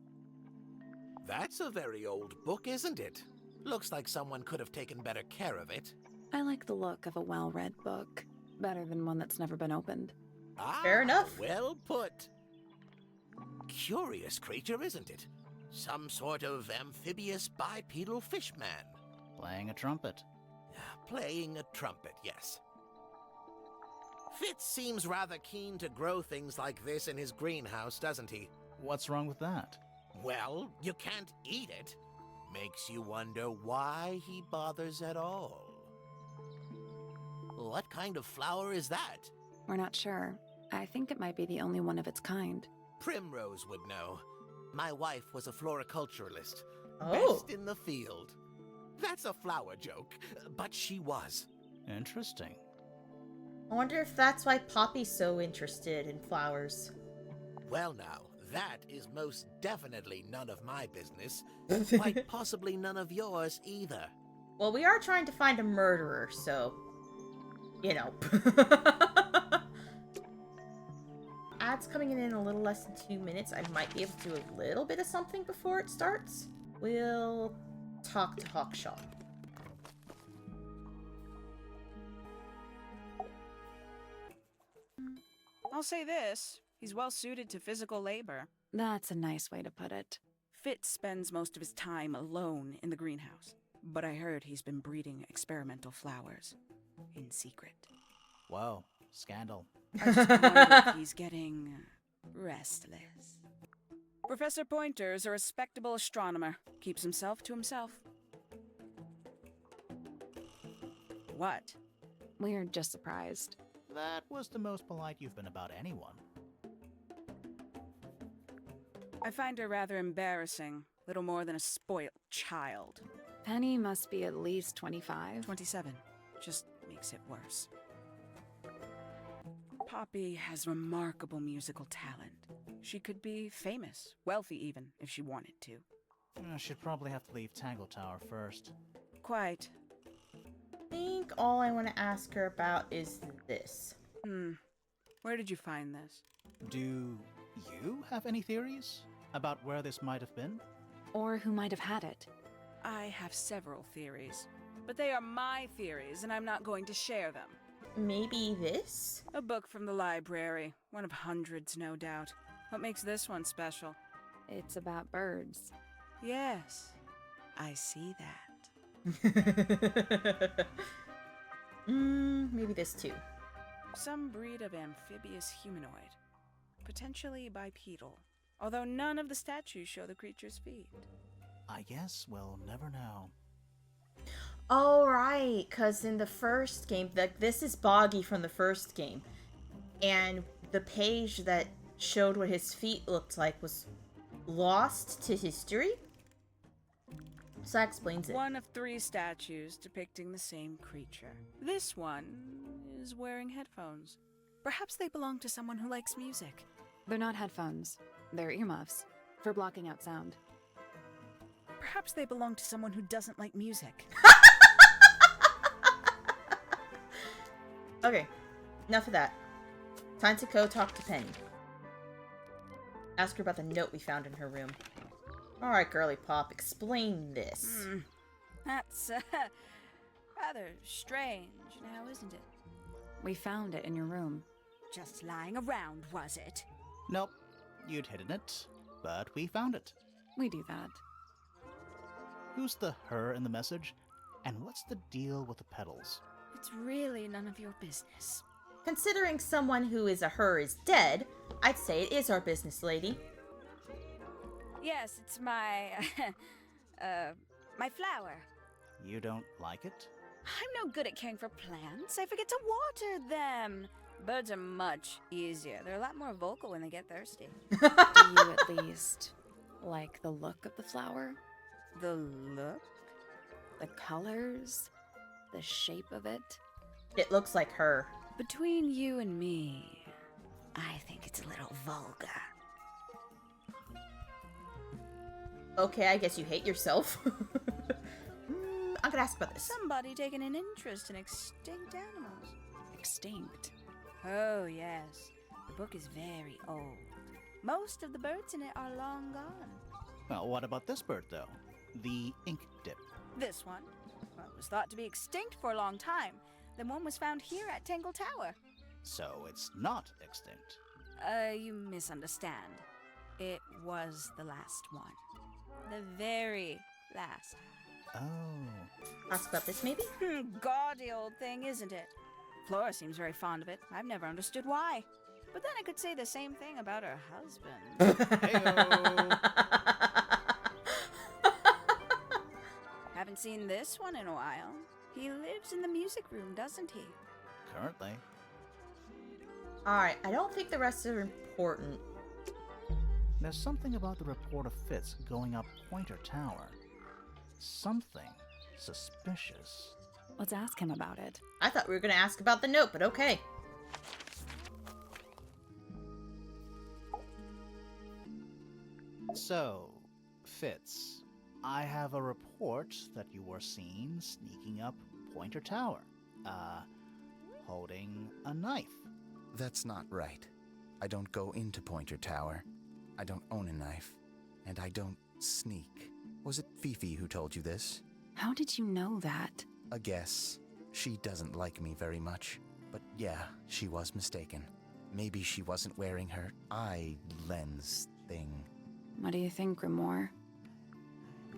That's a very old book, isn't it? Looks like someone could have taken better care of it. I like the look of a well-read book. Better than one that's never been opened. Ah, Fair enough. Well put. Curious creature, isn't it? Some sort of amphibious bipedal fishman. Playing a trumpet. Playing a trumpet, yes. Fitz seems rather keen to grow things like this in his greenhouse, doesn't he? What's wrong with that? Well, you can't eat it. Makes you wonder why he bothers at all. What kind of flower is that? We're not sure. I think it might be the only one of its kind. Primrose would know. My wife was a floriculturalist. Oh. Best in the field. That's a flower joke, but she was. Interesting. I wonder if that's why Poppy's so interested in flowers. Well now, that is most definitely none of my business. Quite possibly none of yours either. Well, we are trying to find a murderer, so... You know. Ads coming in a little less than 2 minutes. I might be able to do a little bit of something before it starts. We'll talk to Hawkshaw. I'll say this, he's well suited to physical labor. That's a nice way to put it. Fitz spends most of his time alone in the greenhouse, but I heard he's been breeding experimental flowers in secret. Whoa, scandal. I just wonder if he's getting restless. Professor Pointer's a respectable astronomer, keeps himself to himself. What? We're just surprised. That was the most polite you've been about anyone. I find her rather embarrassing, little more than a spoilt child. Penny must be at least 25. 27. just makes it worse. Poppy has remarkable musical talent. She could be famous, wealthy even, if she wanted to. She'd probably have to leave Tangle Tower first. Quite. I think all I want to ask her about is this. Where did you find this? Do you have any theories about where this might have been? Or who might have had it? I have several theories, but they are my theories, and I'm not going to share them. Maybe this? A book from the library. One of hundreds, no doubt. What makes this one special? It's about birds. Yes, I see that. Maybe this too. Some breed of amphibious humanoid. Potentially bipedal. Although none of the statues show the creature's feet. I guess we'll never know. Oh, right, because in the first game, this is Boggy from the first game. And the page that showed what his feet looked like was lost to history? So that explains it. One of 3 statues depicting the same creature. This one is wearing headphones. Perhaps they belong to someone who likes music. They're not headphones. They're earmuffs. For blocking out sound. Perhaps they belong to someone who doesn't like music. Okay, enough of that. Time to go talk to Penny. Ask her about the note we found in her room. Alright, girly pop, explain this. That's rather strange now, isn't it? We found it in your room. Just lying around, was it? Nope, you'd hidden it, but we found it. We do that. Who's the her in the message? And what's the deal with the petals? It's really none of your business. Considering someone who is a her is dead, I'd say it is our business, lady. Yes, it's my... my flower. You don't like it? I'm no good at caring for plants. I forget to water them. Birds are much easier. They're a lot more vocal when they get thirsty. Do you at least like the look of the flower? The look? The colors? The shape of it? It looks like her. Between you and me, I think it's a little vulgar. Okay, I guess you hate yourself. I'm gonna ask about this. Somebody taking an interest in extinct animals. Extinct. Oh, yes. The book is very old. Most of the birds in it are long gone. Well, what about this bird, though? The ink dip. This one? Well, it was thought to be extinct for a long time. Then one was found here at Tangle Tower. So it's not extinct. You misunderstand. It was the last one. The very last. Oh. Ask about this, maybe? Gaudy old thing, isn't it? Flora seems very fond of it. I've never understood why. But then I could say the same thing about her husband. Heyo. Haven't seen this one in a while. He lives in the music room, doesn't he? Currently. Alright, I don't think the rest are important. There's something about the report of Fitz going up Pointer Tower. Something suspicious. Let's ask him about it. I thought we were gonna ask about the note, but okay. So, Fitz, I have a report that you were seen sneaking up Pointer Tower. Holding a knife. That's not right. I don't go into Pointer Tower. I don't own a knife. And I don't sneak. Was it Fifi who told you this? How did you know that? A guess. She doesn't like me very much. But yeah, she was mistaken. Maybe she wasn't wearing her eye lens thing. What do you think, Grimoire?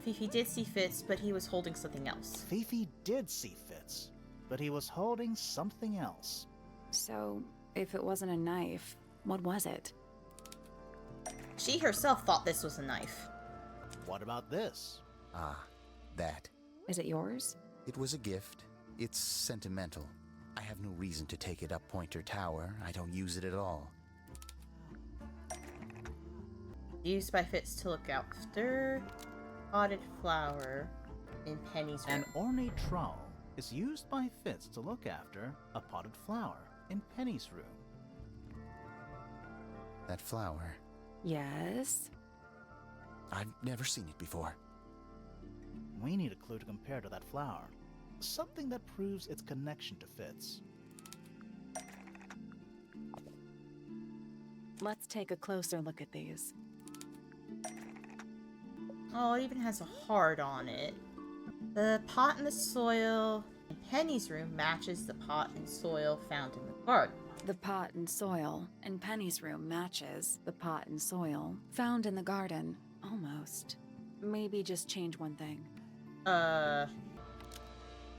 Fifi did see Fitz, but he was holding something else. Fifi did see Fitz, but he was holding something else. So, if it wasn't a knife, what was it? She herself thought this was a knife. What about this? Ah, that. Is it yours? It was a gift. It's sentimental. I have no reason to take it up Pointer Tower. I don't use it at all. Used by Fitz to look after. Potted flower in Penny's room. An ornate trowel is used by Fitz to look after a potted flower in Penny's room. That flower, Yes? I've never seen it before. We need a clue to compare to that flower. Something that proves its connection to Fitz. Let's take a closer look at these. Oh, it even has a heart on it. The pot in the soil in Penny's room matches the pot and soil found in the garden. The pot and soil in Penny's room matches the pot and soil found in the garden. Almost. Maybe just change one thing. Found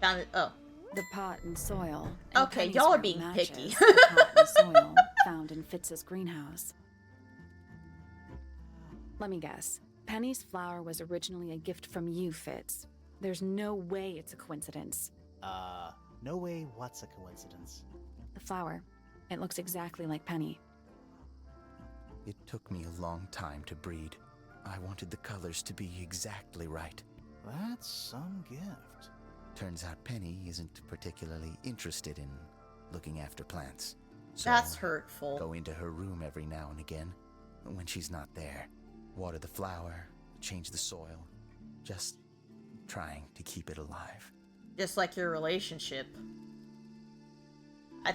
it. Oh. The pot and soil in Okay, Penny's y'all are room being matches picky. the pot and soil found in Fitz's greenhouse. Let me guess. Penny's flower was originally a gift from you, Fitz. There's no way it's a coincidence. No way what's a coincidence. The flower. It looks exactly like Penny. It took me a long time to breed. I wanted the colors to be exactly right. That's some gift. Turns out Penny isn't particularly interested in looking after plants. So That's hurtful. go into her room every now and again, when she's not there. Water the flower, change the soil. Just trying to keep it alive. Just like your relationship.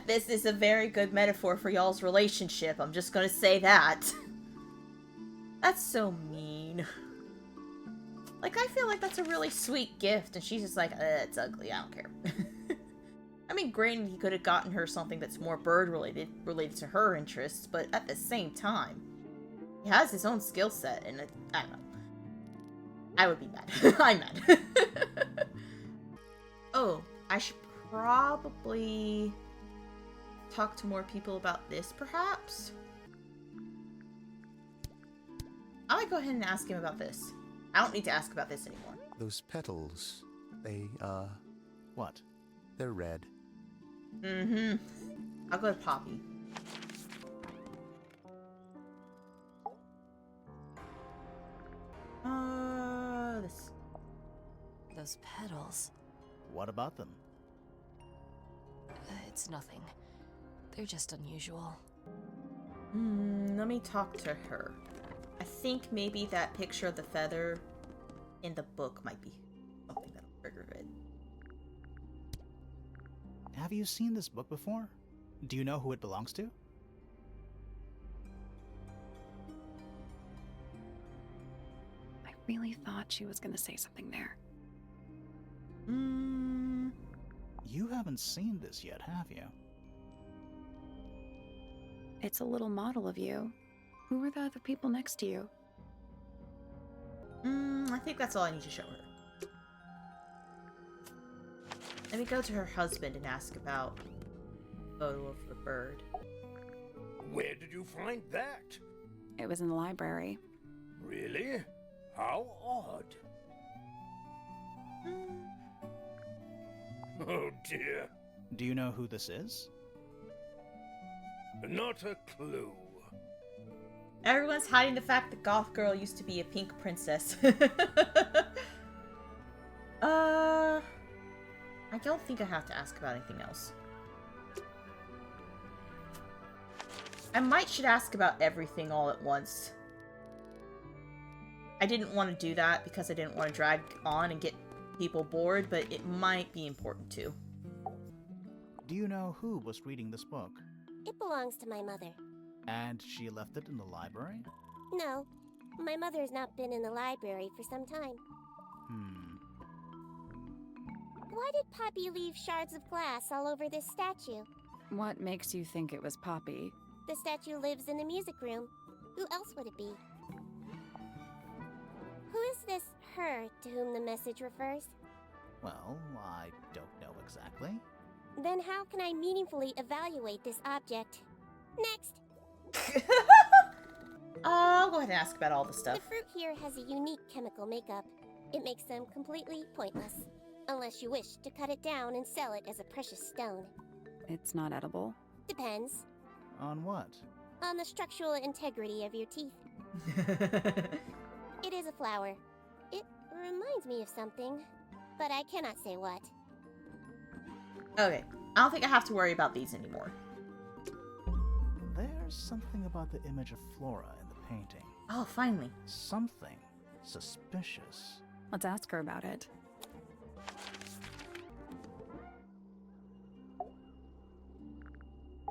This is a very good metaphor for y'all's relationship. I'm just gonna say that. That's so mean. Like, I feel like that's a really sweet gift, and she's just like, it's ugly, I don't care. I mean, granted, he could have gotten her something that's more bird-related, related to her interests, but at the same time, he has his own skill set, and I don't know. I would be mad. I'm mad. Oh, I should probably talk to more people about this, perhaps? I might go ahead and ask him about this. I don't need to ask about this anymore. Those petals, What? they're red. Mm-hmm. I'll go to Poppy. This. Those petals. What about them? It's nothing. They're just unusual. Let me talk to her. I think maybe that picture of the feather in the book might be something that'll trigger it. Have you seen this book before? Do you know who it belongs to? I really thought she was gonna say something there. You haven't seen this yet, have you? It's a little model of you. Who were the other people next to you? I think that's all I need to show her. Let me go to her husband and ask about the photo of the bird. Where did you find that? It was in the library. Really? How odd. Oh dear. Do you know who this is? Not a clue. Everyone's hiding the fact that Goth Girl used to be a pink princess. I don't think I have to ask about anything else. I might should ask about everything all at once. I didn't want to do that because I didn't want to drag on and get people bored, but it might be important too. Do you know who was reading this book? It belongs to my mother. And she left it in the library? No, my mother has not been in the library for some time. Why did Poppy leave shards of glass all over this statue? What makes you think it was Poppy? The statue lives in the music room. Who else would it be? Who is this her to whom the message refers? Well, I don't know exactly. Then how can I meaningfully evaluate this object? Next! I'll go ahead and ask about all the stuff. The fruit here has a unique chemical makeup. It makes them completely pointless. Unless you wish to cut it down and sell it as a precious stone. It's not edible. Depends. On what? On the structural integrity of your teeth. It is a flower. It reminds me of something, but I cannot say what. Okay, I don't think I have to worry about these anymore. There's something about the image of Flora in the painting. Oh, finally. Something suspicious. Let's ask her about it.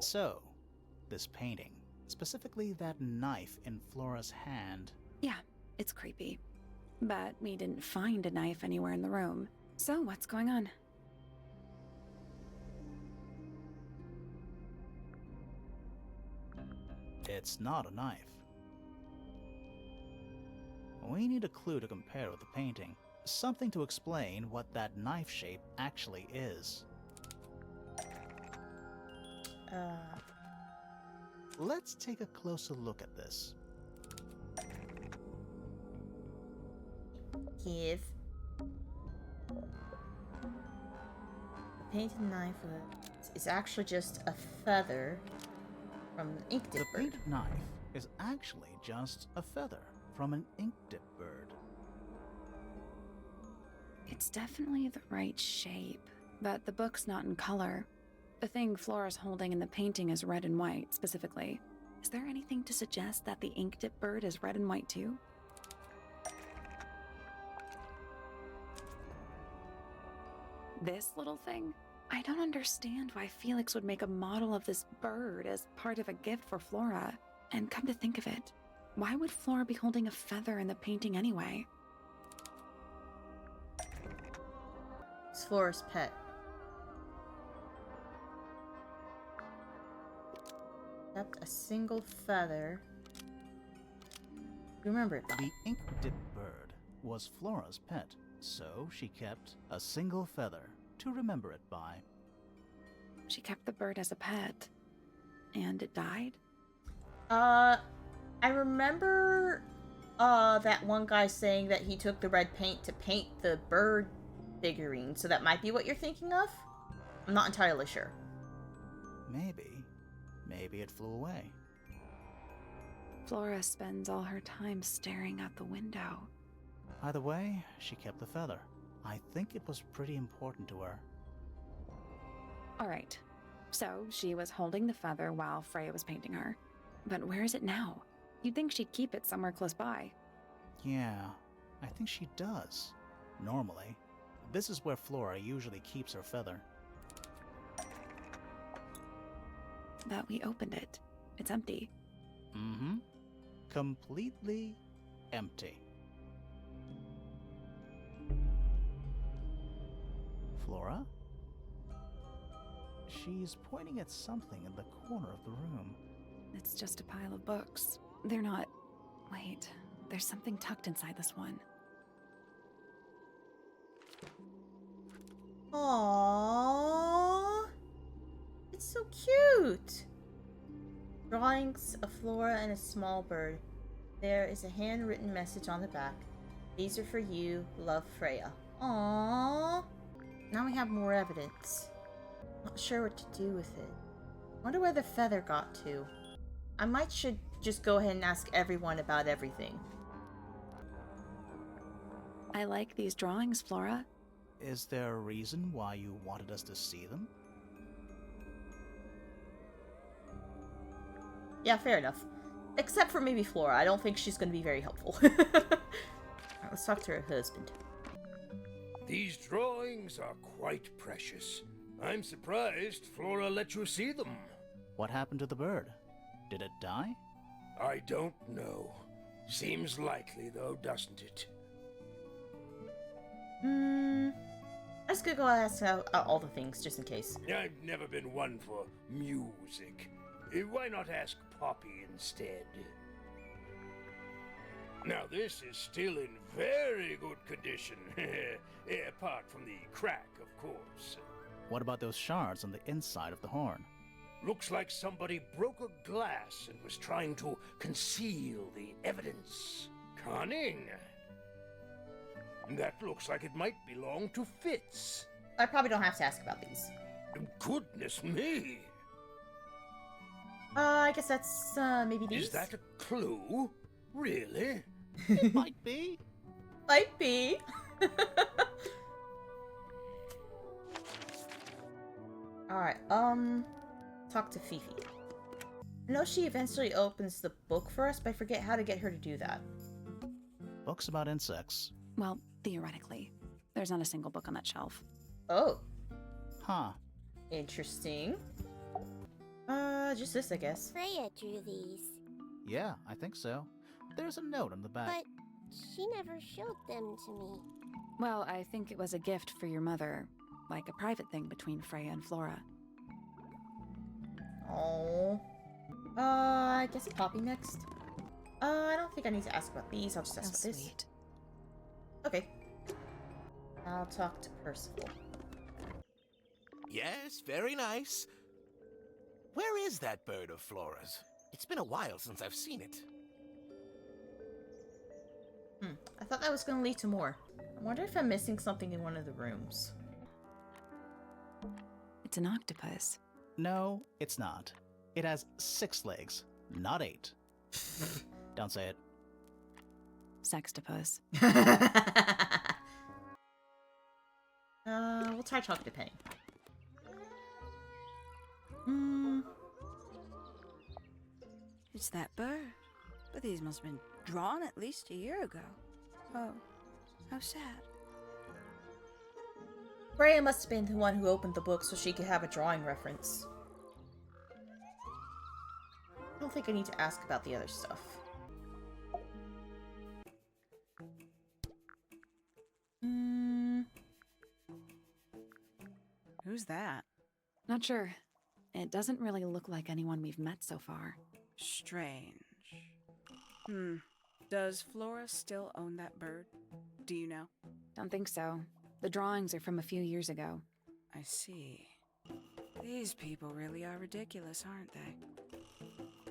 So, this painting, specifically that knife in Flora's hand. Yeah, it's creepy. But we didn't find a knife anywhere in the room. So what's going on? It's not a knife. We need a clue to compare with the painting. Something to explain what that knife shape actually is. Let's take a closer look at this. Give. The painted knife is actually just a feather from an ink dip The bird. painted knife is actually just a feather from an ink dip bird. It's definitely the right shape, but the book's not in color. The thing Flora's holding in the painting is red and white, specifically. Is there anything to suggest that the ink dip bird is red and white too? This little thing? I don't understand why Felix would make a model of this bird as part of a gift for Flora. And come to think of it, why would Flora be holding a feather in the painting anyway? It's Flora's pet. Kept a single feather. Remember it. The ink dip bird was Flora's pet, so she kept a single feather to remember it by. She kept the bird as a pet. And it died? I remember that one guy saying that he took the red paint to paint the bird figurine, so that might be what you're thinking of? I'm not entirely sure. Maybe it flew away. Flora spends all her time staring out the window. Either way, she kept the feather. I think it was pretty important to her. Alright, so she was holding the feather while Freya was painting her. But where is it now? You'd think she'd keep it somewhere close by. Yeah, I think she does. Normally. This is where Flora usually keeps her feather. But we opened it. It's empty. Mm-hmm. Completely empty. Flora? She's pointing at something in the corner of the room. It's just a pile of books. They're not... Wait, there's something tucked inside this one. Aww. It's so cute. Drawings of Flora and a small bird. There is a handwritten message on the back. These are for you, love Freya. Aww. Now we have more evidence. Not sure what to do with it. Wonder where the feather got to. I should just go ahead and ask everyone about everything. I like these drawings, Flora. Is there a reason why you wanted us to see them? Yeah, fair enough. Except for maybe Flora. I don't think she's going to be very helpful. Alright, let's talk to her husband. These drawings are quite precious. I'm surprised Flora let you see them. What happened to the bird? Did it die? I don't know. Seems likely, though, doesn't it? Let's go ask out all the things, just in case. I've never been one for music. Why not ask Poppy instead? Now, this is still in very good condition. Apart from the crack, of course. What about those shards on the inside of the horn? Looks like somebody broke a glass and was trying to conceal the evidence. Cunning. That looks like it might belong to Fitz. I probably don't have to ask about these. Goodness me! I guess that's, maybe these? Is that a clue? Really? It might be. Might be. Alright, talk to Fifi. I know she eventually opens the book for us, but I forget how to get her to do that. Books about insects. Well, theoretically. There's not a single book on that shelf. Oh. Huh. Interesting. Just this, I guess. Freya drew these, Yeah, I think so. There's a note on the back. but she never showed them to me. Well, I think it was a gift for your mother. Like a private thing between Freya and Flora. Oh. I guess Poppy next. I don't think I need to ask about these. I'll just ask How about this. sweet. Okay. I'll talk to Percival. Yes, very nice. Where is that bird of Flora's? It's been a while since I've seen it. I thought that was going to lead to more. I wonder if I'm missing something in one of the rooms. It's an octopus. No, it's not. It has 6 legs, not 8. Don't say it. Sextopus. We'll try talking to Penny. It's that bird. But these must have been drawn at least a year ago. Oh, how sad. Freya must have been the one who opened the book so she could have a drawing reference. I don't think I need to ask about the other stuff. Who's that? Not sure. It doesn't really look like anyone we've met so far. Strange. Does Flora still own that bird? Do you know? Don't think so. The drawings are from a few years ago. I see. These people really are ridiculous, aren't they?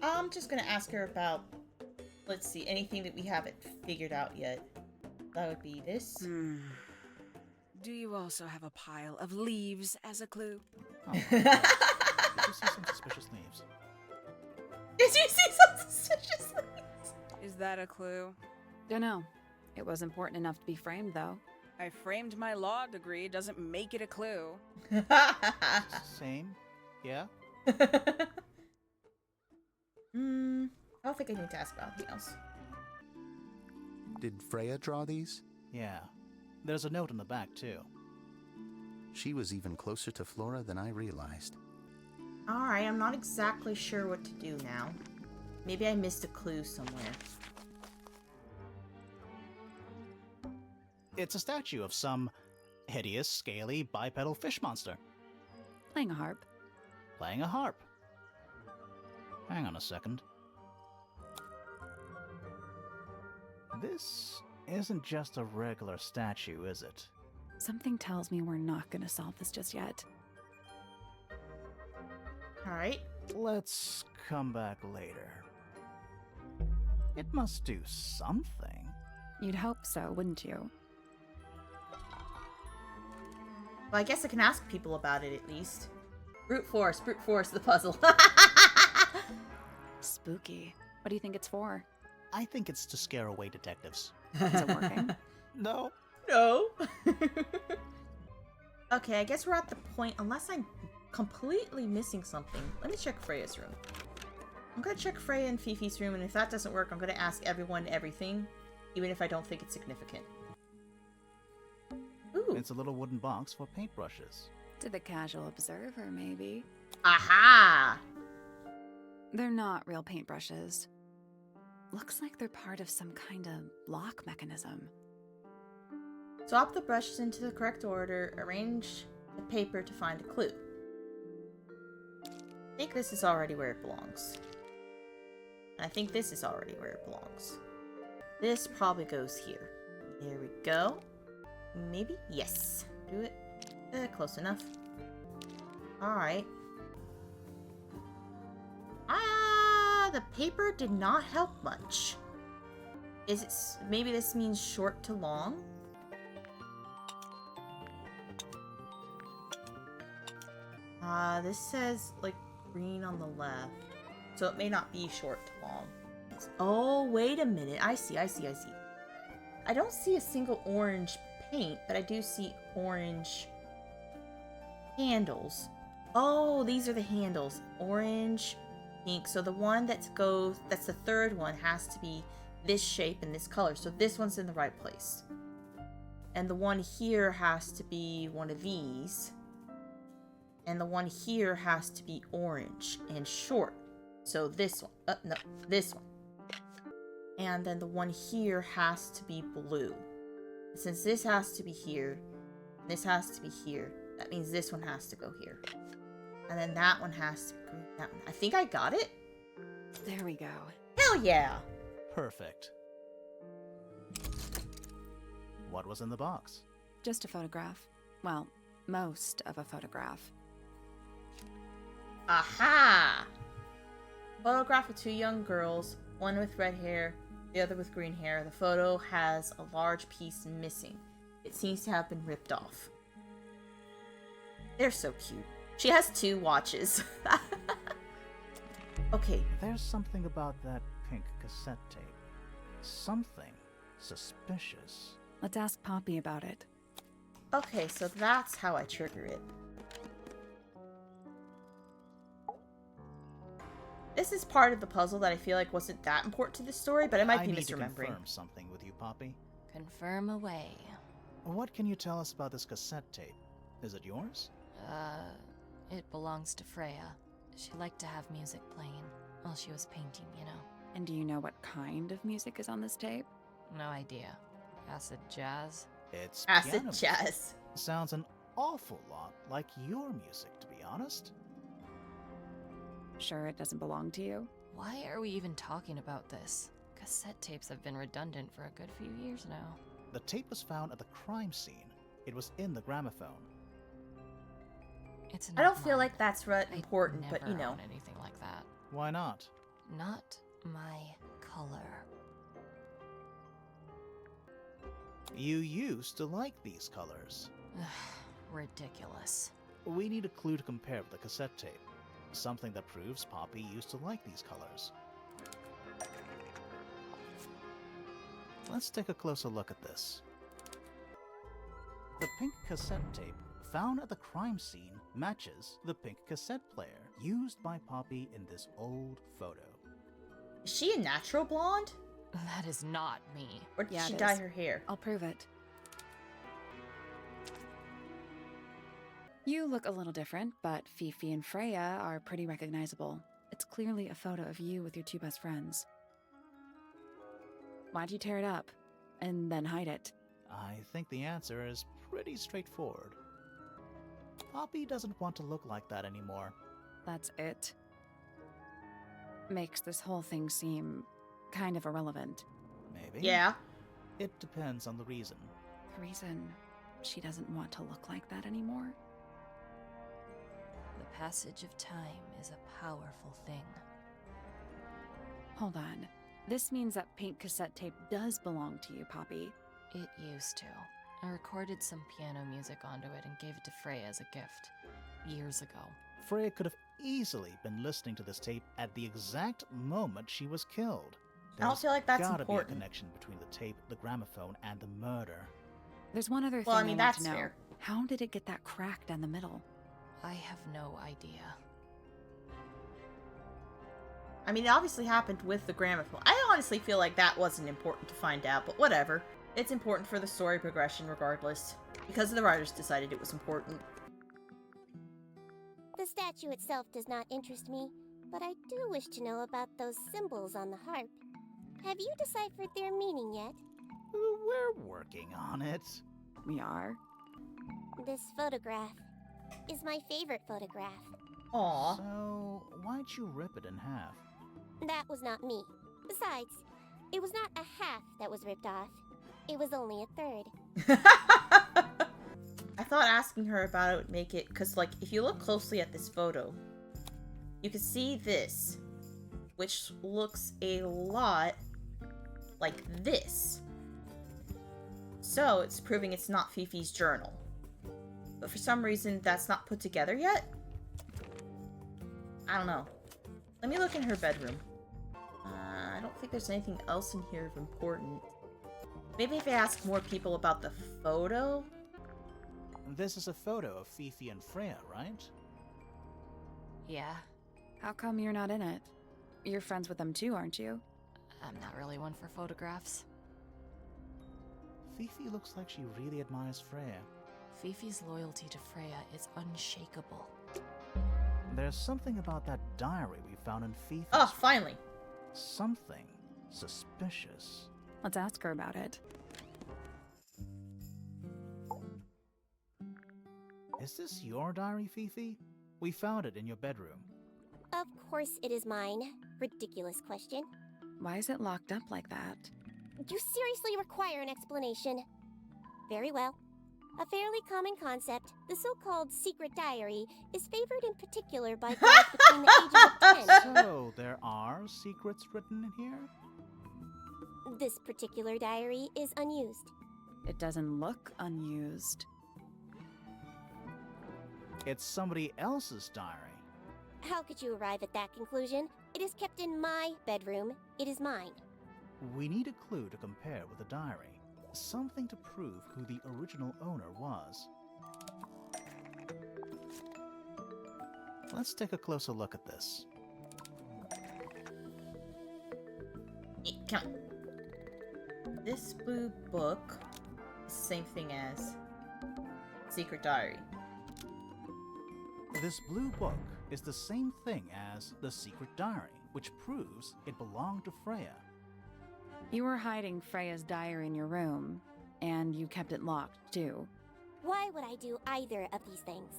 I'm just gonna ask her about, let's see, anything that we haven't figured out yet. That would be this. Do you also have a pile of leaves as a clue? Oh, did you see some suspicious leaves? Did you see some suspicious things? Is that a clue? Dunno. It was important enough to be framed, though. I framed my law degree, doesn't make it a clue. Same. Yeah? I don't think I need to ask about anything else. Did Freya draw these? Yeah. There's a note on the back, too. She was even closer to Flora than I realized. Alright, I'm not exactly sure what to do now. Maybe I missed a clue somewhere. It's a statue of some hideous, scaly, bipedal fish monster Playing a harp. playing a harp. Hang on a second. This isn't just a regular statue, is it? Something tells me we're not gonna solve this just yet. Alright. Let's come back later. It must do something. You'd hope so, wouldn't you? Well, I guess I can ask people about it at least. Brute force the puzzle. Spooky. What do you think it's for? I think it's to scare away detectives. Is it working? No. No. Okay, I guess we're at the point, unless I'm completely missing something. Let me check Freya's room. I'm gonna check Freya and Fifi's room, and if that doesn't work, I'm gonna ask everyone everything, even if I don't think it's significant. Ooh. It's a little wooden box for paintbrushes. To the casual observer, maybe. Aha! They're not real paintbrushes. Looks like they're part of some kind of lock mechanism. Swap the brushes into the correct order, arrange the paper to find a clue. I think this is already where it belongs. And I think this is already where it belongs. This probably goes here. There we go. Maybe? Yes. Do it. Close enough. Alright. The paper did not help much. Is it... maybe this means short to long? This says, like, green on the left. So it may not be short to long. Oh, wait a minute. I see. I don't see a single orange paint, but I do see orange handles. Oh, these are the handles. Orange, pink. So the one that's the third one has to be this shape and this color. So this one's in the right place. And the one here has to be one of these. And the one here has to be orange and short. So this one. No, this one. And then the one here has to be blue. Since this has to be here, this has to be here, that means this one has to go here. And then that one has to go that one. I think I got it. There we go. Hell yeah! Perfect. What was in the box? Just a photograph. Well, most of a photograph. Aha! Photograph of two young girls, one with red hair, the other with green hair. The photo has a large piece missing. It seems to have been ripped off. They're so cute. She has 2 watches. Okay. There's something about that pink cassette tape. Something suspicious. Let's ask Poppy about it. Okay, so that's how I trigger it. This is part of the puzzle that I feel like wasn't that important to the story, but I might be need misremembering. to confirm something with you, Poppy. Confirm away. What can you tell us about this cassette tape? Is it yours? It belongs to Freya. She liked to have music playing while she was painting, you know. And do you know what kind of music is on this tape? No idea. Acid jazz? It's Acid piano music. jazz. Sounds an awful lot like your music, to be honest. Sure it doesn't belong to you? Why are we even talking about this? Cassette tapes have been redundant for a good few years now. The tape was found at the crime scene. It was in the gramophone. It's I don't not feel mine. like that's important, but you Never know. own anything like that. Why not? Not my color. You used to like these colors. Ridiculous. We need a clue to compare with the cassette tape. Something that proves Poppy used to like these colors. Let's take a closer look at this. The pink cassette tape found at the crime scene matches the pink cassette player used by Poppy in this old photo. Is she a natural blonde? That is not me. Or did Yeah, she it dye is. her hair? I'll prove it. You look a little different, but Fifi and Freya are pretty recognizable. It's clearly a photo of you with your 2 best friends. Why'd you tear it up? And then hide it? I think the answer is pretty straightforward. Poppy doesn't want to look like that anymore. That's it? Makes this whole thing seem kind of irrelevant. Maybe. Yeah. It depends on the reason. The reason she doesn't want to look like that anymore? The passage of time is a powerful thing. Hold on. This means that pink cassette tape does belong to you, Poppy. It used to. I recorded some piano music onto it and gave it to Freya as a gift. Years ago. Freya could have easily been listening to this tape at the exact moment she was killed. I don't feel like that's gotta important. be a connection between the tape, the gramophone, and the murder. There's one other thing Well, I I mean, want that's to know. fair. How did it get that crack down the middle? I have no idea. I mean, it obviously happened with the gramophone. I honestly feel like that wasn't important to find out, but whatever. It's important for the story progression regardless. Because the writers decided it was important. The statue itself does not interest me, but I do wish to know about those symbols on the harp. Have you deciphered their meaning yet? We're working on it. We are? This photograph is my favorite photograph. Aw. So, why'd you rip it in half? That was not me. Besides, it was not a half that was ripped off. It was only a third. I thought asking her about it would make it, because, like, if you look closely at this photo, you can see this, which looks a lot like this. So, it's proving it's not Fifi's journal. But for some reason, that's not put together yet? I don't know. Let me look in her bedroom. I don't think there's anything else in here of important. Maybe if I ask more people about the photo? This is a photo of Fifi and Freya, right? Yeah, How come you're not in it? You're friends with them too, aren't you? I'm not really one for photographs. Fifi looks like she really admires Freya. Fifi's loyalty to Freya is unshakable. There's something about that diary we found in Fifi's. Oh, finally. Something suspicious. Let's ask her about it. Is this your diary, Fifi? We found it in your bedroom. Of course it is mine. Ridiculous question. Why is it locked up like that? You seriously require an explanation. Very well. A fairly common concept, the so-called secret diary, is favored in particular by girls between the ages of 10. So, there are secrets written in here? This particular diary is unused. It doesn't look unused. It's somebody else's diary. How could you arrive at that conclusion? It is kept in my bedroom. It is mine. We need a clue to compare with the diary. Something to prove who the original owner was. Let's take a closer look at this. This blue book is the same thing as Secret Diary. This blue book is the same thing as the secret diary, which proves it belonged to Freya. You were hiding Freya's diary in your room, and you kept it locked too. Why would I do either of these things?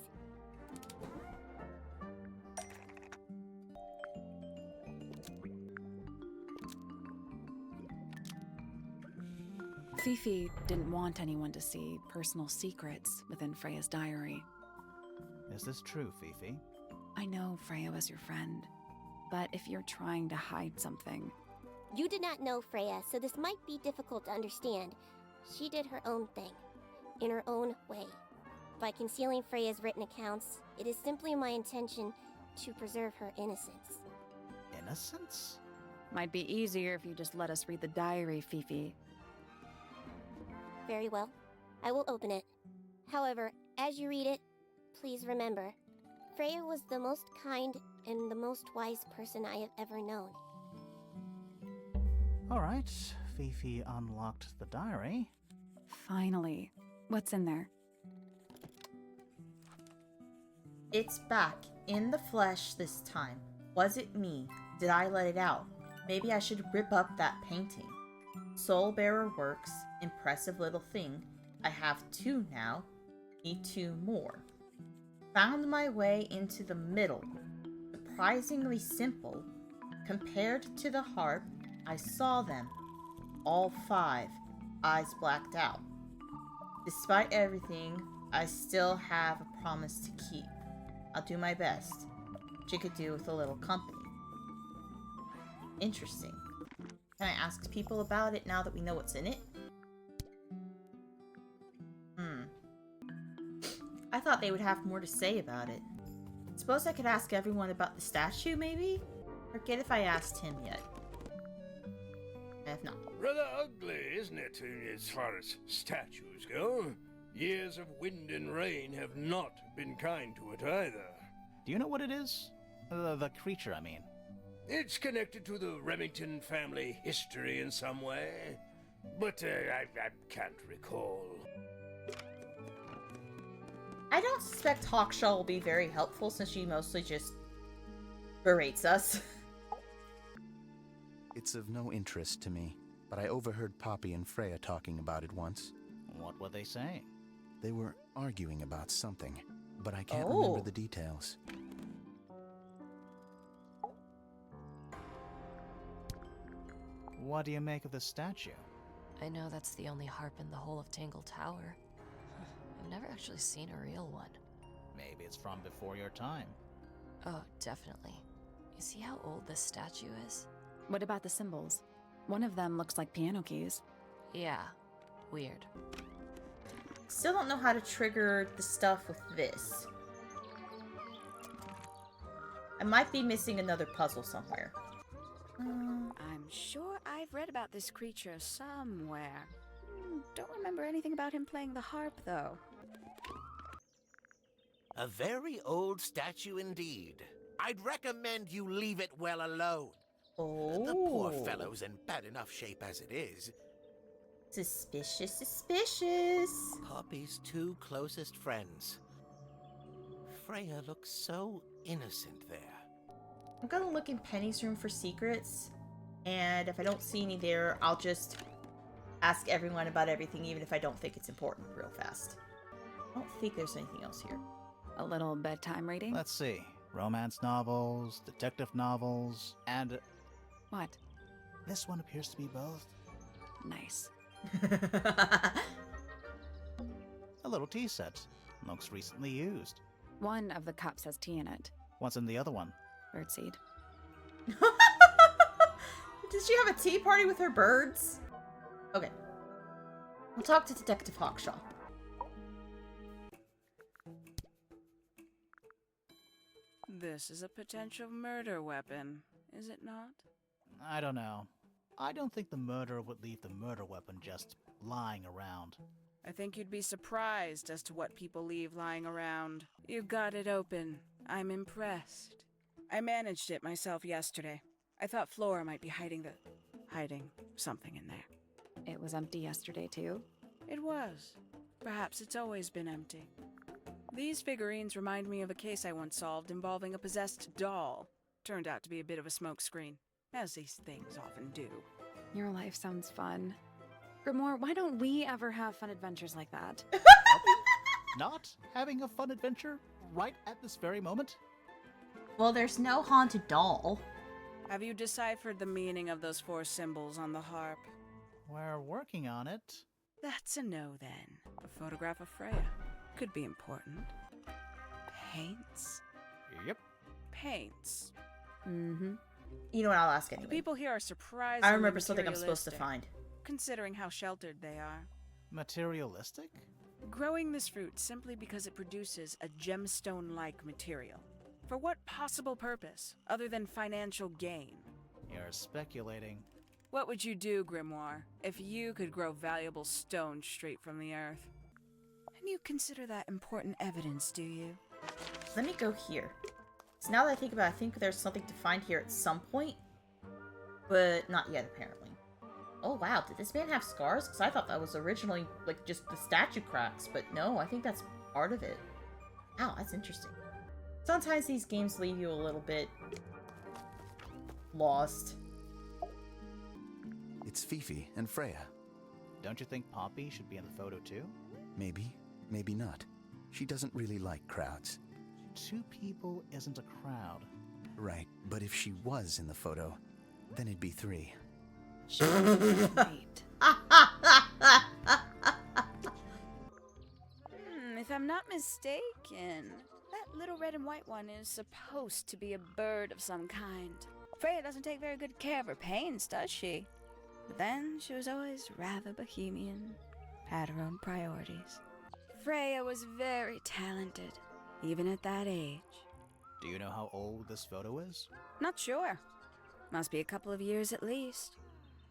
Fifi didn't want anyone to see personal secrets within Freya's diary. Is this true, Fifi? I know Freya was your friend, but if you're trying to hide something... You did not know Freya, so this might be difficult to understand. She did her own thing, in her own way. By concealing Freya's written accounts, it is simply my intention to preserve her innocence. Innocence? Might be easier if you just let us read the diary, Fifi. Very well. I will open it. However, as you read it, please remember, Freya was the most kind and the most wise person I have ever known. Alright, Fifi unlocked the diary. Finally. What's in there? It's back, in the flesh this time. Was it me? Did I let it out? Maybe I should rip up that painting. Soul Bearer works, impressive little thing. I have 2 now. Need 2 more. Found my way into the middle. Surprisingly simple. Compared to the harp, I saw them. All 5. Eyes blacked out. Despite everything, I still have a promise to keep. I'll do my best. She could do with a little company. Interesting. Can I ask people about it now that we know what's in it? I thought they would have more to say about it. Suppose I could ask everyone about the statue, maybe? Forget if I asked him yet. I have not. Rather ugly, isn't it, as far as statues go? Years of wind and rain have not been kind to it either. Do you know what it is? The creature, I mean. It's connected to the Remington family history in some way, but I can't recall. I don't suspect Hawkshaw will be very helpful since she mostly just berates us. It's of no interest to me, but I overheard Poppy and Freya talking about it once. What were they saying? They were arguing about something, but I can't remember the details. What do you make of the statue? I know that's the only harp in the whole of Tangle Tower. I've never actually seen a real one. Maybe it's from before your time. Oh, definitely. You see how old this statue is? What about the symbols? One of them looks like piano keys. Yeah, weird. Still don't know how to trigger the stuff with this. I might be missing another puzzle somewhere. I'm sure I've read about this creature somewhere. Don't remember anything about him playing the harp, though. A very old statue indeed. I'd recommend you leave it well alone. Oh. The poor fellow's in bad enough shape as it is. Suspicious, suspicious. Poppy's two closest friends. Freya looks so innocent there. I'm gonna look in Penny's room for secrets, and if I don't see any there, I'll just ask everyone about everything, even if I don't think it's important, real fast. I don't think there's anything else here. A little bedtime reading? Let's see. Romance novels, detective novels, and What? this one appears to be both. Nice. A little tea set. Looks recently used. One of the cups has tea in it. What's in the other one? Birdseed. Does she have a tea party with her birds? Okay. We'll talk to Detective Hawkshaw. This is a potential murder weapon, is it not? I don't know. I don't think the murderer would leave the murder weapon just lying around. I think you'd be surprised as to what people leave lying around. You got it open. I'm impressed. I managed it myself yesterday. I thought Flora might be hiding something in there. It was empty yesterday, too. It was. Perhaps it's always been empty. These figurines remind me of a case I once solved involving a possessed doll. Turned out to be a bit of a smokescreen, as these things often do. Your life sounds fun. Grimoire, why don't we ever have fun adventures like that? Not having a fun adventure right at this very moment? Well, there's no haunted doll. Have you deciphered the meaning of those 4 symbols on the harp? We're working on it. That's a no, then. A photograph of Freya. Could be important. Paints? Yep. Paints. Mm-hmm. You know what, I'll ask The anyway. people here are surprisingly I remember something I'm supposed to materialistic, find. considering how sheltered they are. Materialistic? Growing this fruit simply because it produces a gemstone-like material. For what possible purpose, other than financial gain? You're speculating. What would you do, Grimoire, if you could grow valuable stone straight from the earth? And you consider that important evidence, do you? Let me go here. So now that I think about it, I think there's something to find here at some point. But not yet, apparently. Oh wow, did this man have scars? Because I thought that was originally, like, just the statue cracks. But no, I think that's part of it. Wow, that's interesting. Sometimes these games leave you a little bit lost. It's Fifi and Freya. Don't you think Poppy should be in the photo too? Maybe, maybe not. She doesn't really like crowds. 2 people isn't a crowd. Right, but if she was in the photo, then it'd be 3. Great. If I'm not mistaken, that little red and white one is supposed to be a bird of some kind. Freya doesn't take very good care of her paints, does she? But then she was always rather bohemian, had her own priorities. Freya was very talented, even at that age. Do you know how old this photo is? Not sure. Must be a couple of years at least.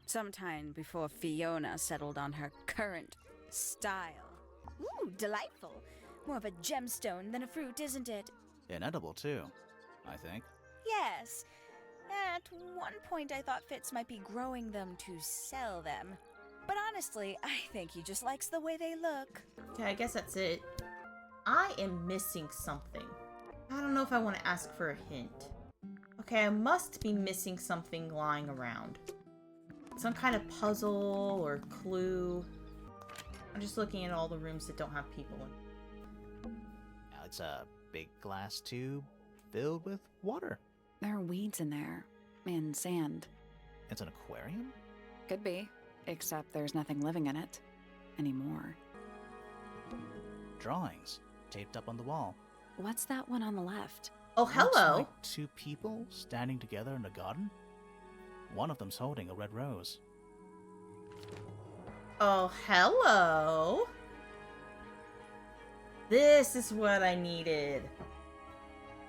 Sometime before Fiona settled on her current style. Ooh, delightful. More of a gemstone than a fruit, isn't it? Inedible too, I think. Yes. At one point I thought Fitz might be growing them to sell them. But honestly, I think he just likes the way they look. Okay, I guess that's it. I am missing something. I don't know if I want to ask for a hint. Okay, I must be missing something lying around. Some kind of puzzle or clue. I'm just looking at all the rooms that don't have people in. Now it's a big glass tube filled with water. There are weeds in there. And sand. It's an aquarium? Could be. Except there's nothing living in it. Anymore. Drawings taped up on the wall. What's that one on the left? Oh, Looks hello! like 2 people standing together in a garden. One of them's holding a red rose. Oh, hello! This is what I needed.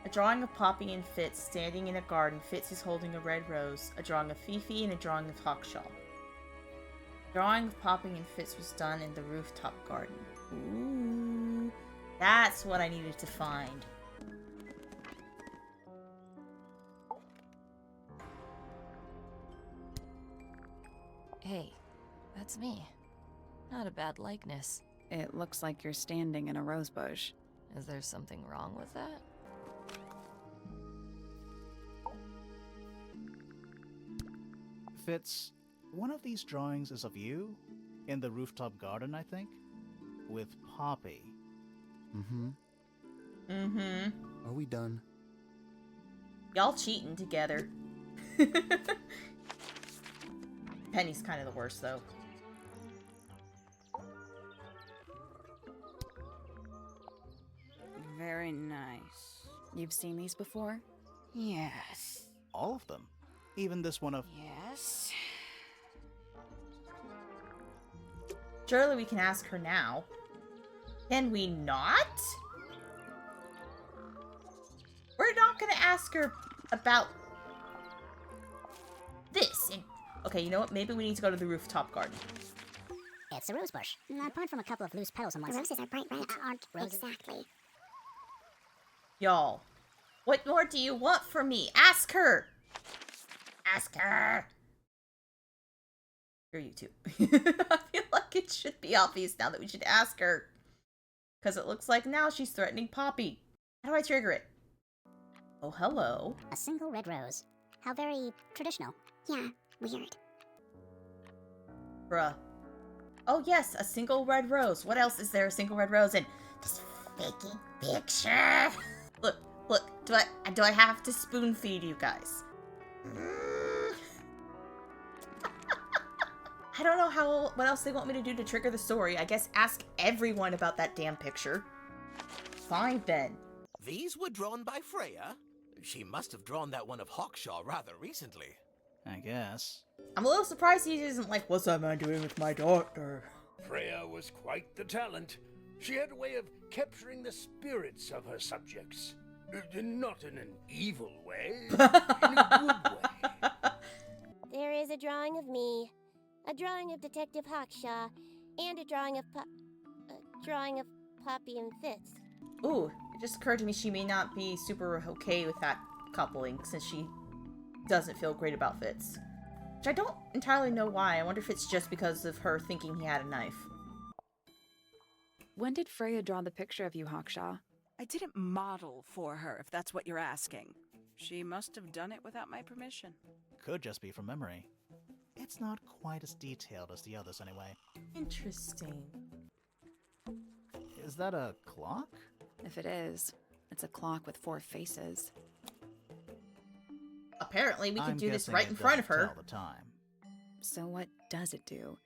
A drawing of Poppy and Fitz standing in a garden. Fitz is holding a red rose. A drawing of Fifi and a drawing of Hawkshaw. The drawing of Poppy and Fitz was done in the rooftop garden. Ooh, that's what I needed to find. That's me. Not a bad likeness. It looks like you're standing in a rose bush. Is there something wrong with that? Fitz, one of these drawings is of you, in the rooftop garden, I think, with Poppy. Mm-hmm. Mm-hmm. Are we done? Y'all cheating together. Penny's kind of the worst, though. Very nice. You've seen these before? Yes. All of them. Even this one of... Yes. Surely we can ask her now. Can we not? We're not gonna ask her about this. Okay, you know what? Maybe we need to go to the rooftop garden. It's a rose bush. Apart from a couple of loose petals on one side. The roses are bright red. Aren't roses? Exactly. Y'all, what more do you want from me? Ask her! Ask her! Or you too. I feel like it should be obvious now that we should ask her. Because it looks like now she's threatening Poppy. How do I trigger it? Oh, hello. A single red rose. How very traditional. Yeah, weird. Bruh. Oh yes, a single red rose. What else is there a single red rose in? This faking picture. Look, do I have to spoon feed you guys? I don't know what else they want me to do to trigger the story. I guess ask everyone about that damn picture. Fine then. These were drawn by Freya. She must have drawn that one of Hawkshaw rather recently. I guess. I'm a little surprised he isn't like, what's that man doing with my daughter? Freya was quite the talent. She had a way of capturing the spirits of her subjects. Not in an evil way, in a good way. There is a drawing of me, a drawing of Detective Hawkshaw, and a drawing of Poppy and Fitz. Ooh, it just occurred to me she may not be super okay with that coupling since she doesn't feel great about Fitz. Which I don't entirely know why. I wonder if it's just because of her thinking he had a knife. When did Freya draw the picture of you, Hawkshaw? I didn't model for her, if that's what you're asking. She must have done it without my permission. Could just be from memory. It's not quite as detailed as the others anyway. Interesting. Is that a clock? If it is, it's a clock with 4 faces. Apparently, we could I'm do this guessing right it in front of doesn't her. tell the time. So what does it do?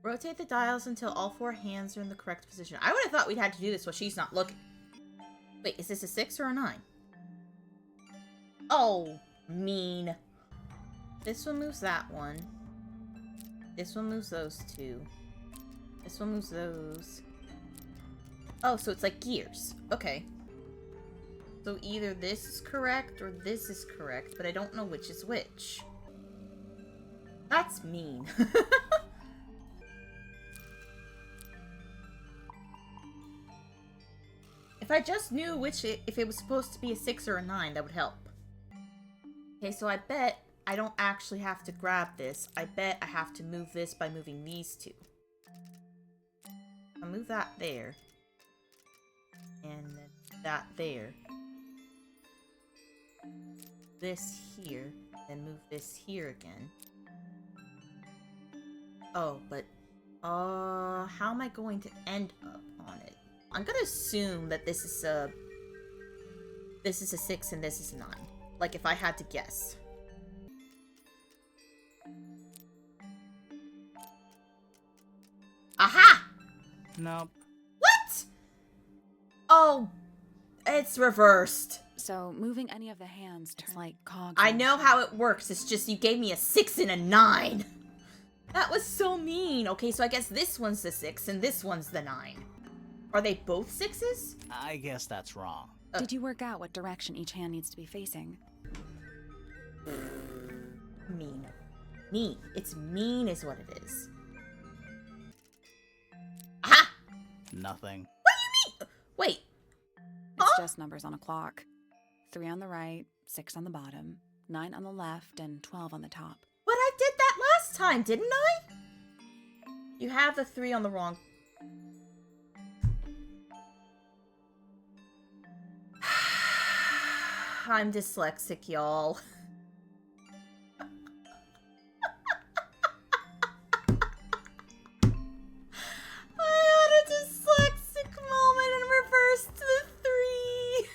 Rotate the dials until all 4 hands are in the correct position. I would have thought we'd had to do this while she's not looking. Wait, is this a 6 or a 9? Oh, mean. This one moves that one. This one moves those 2. This one moves those. Oh, so it's like gears. Okay. So either this is correct or this is correct, but I don't know which is which. That's mean. If I just knew if it was supposed to be a 6 or a 9, that would help. Okay, so I bet I don't actually have to grab this. I bet I have to move this by moving these 2. I'll move that there. And then that there. This here. Then move this here again. Oh, but... how am I going to end up on it? I'm gonna assume that this is a 6 and this is a 9. Like, if I had to guess. Aha! Nope. What? Oh, it's reversed. So moving any of the hands turns like cogs. I in a know machine. how it works. It's just you gave me a 6 and a 9. That was so mean. Okay, so I guess this one's the 6 and this one's the 9. Are they both 6s? I guess that's wrong. Did you work out what direction each hand needs to be facing? Mean. Mean. It's mean is what it is. Aha! Nothing. What do you mean? Wait. It's just numbers on a clock. 3 on the right, 6 on the bottom, 9 on the left, and 12 on the top. But I did that last time, didn't I? You have the 3 on the wrong. I'm dyslexic, y'all. I had a dyslexic moment and reversed the 3.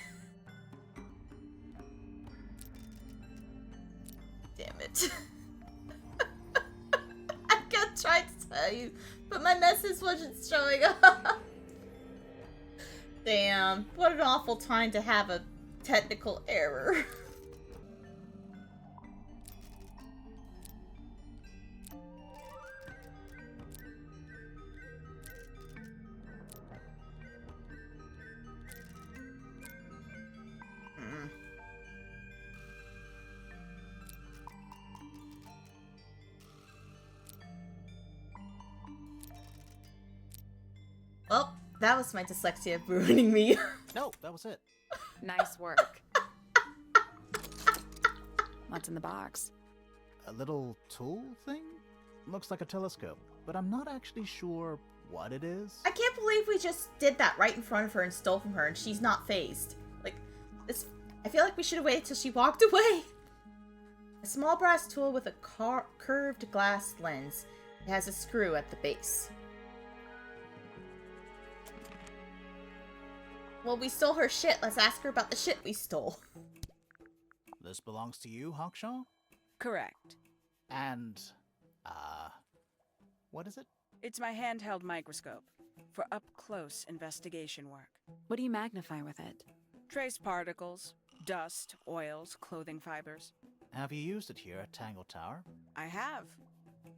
Damn it. I kept trying to tell you, but my message wasn't showing up. Damn, what an awful time to have a technical error. Well, that was my dyslexia ruining me. No, that was it. Nice work. What's in the box? A little tool thing? Looks like a telescope, but I'm not actually sure what it is. I can't believe we just did that right in front of her and stole from her and she's not phased. Like, this. I feel like we should have waited till she walked away. A small brass tool with a curved glass lens. It has a screw at the base. Well, we stole her shit. Let's ask her about the shit we stole. This belongs to you, Hawkshaw? Correct. And, what is it? It's my handheld microscope for up-close investigation work. What do you magnify with it? Trace particles, dust, oils, clothing fibers. Have you used it here at Tangle Tower? I have.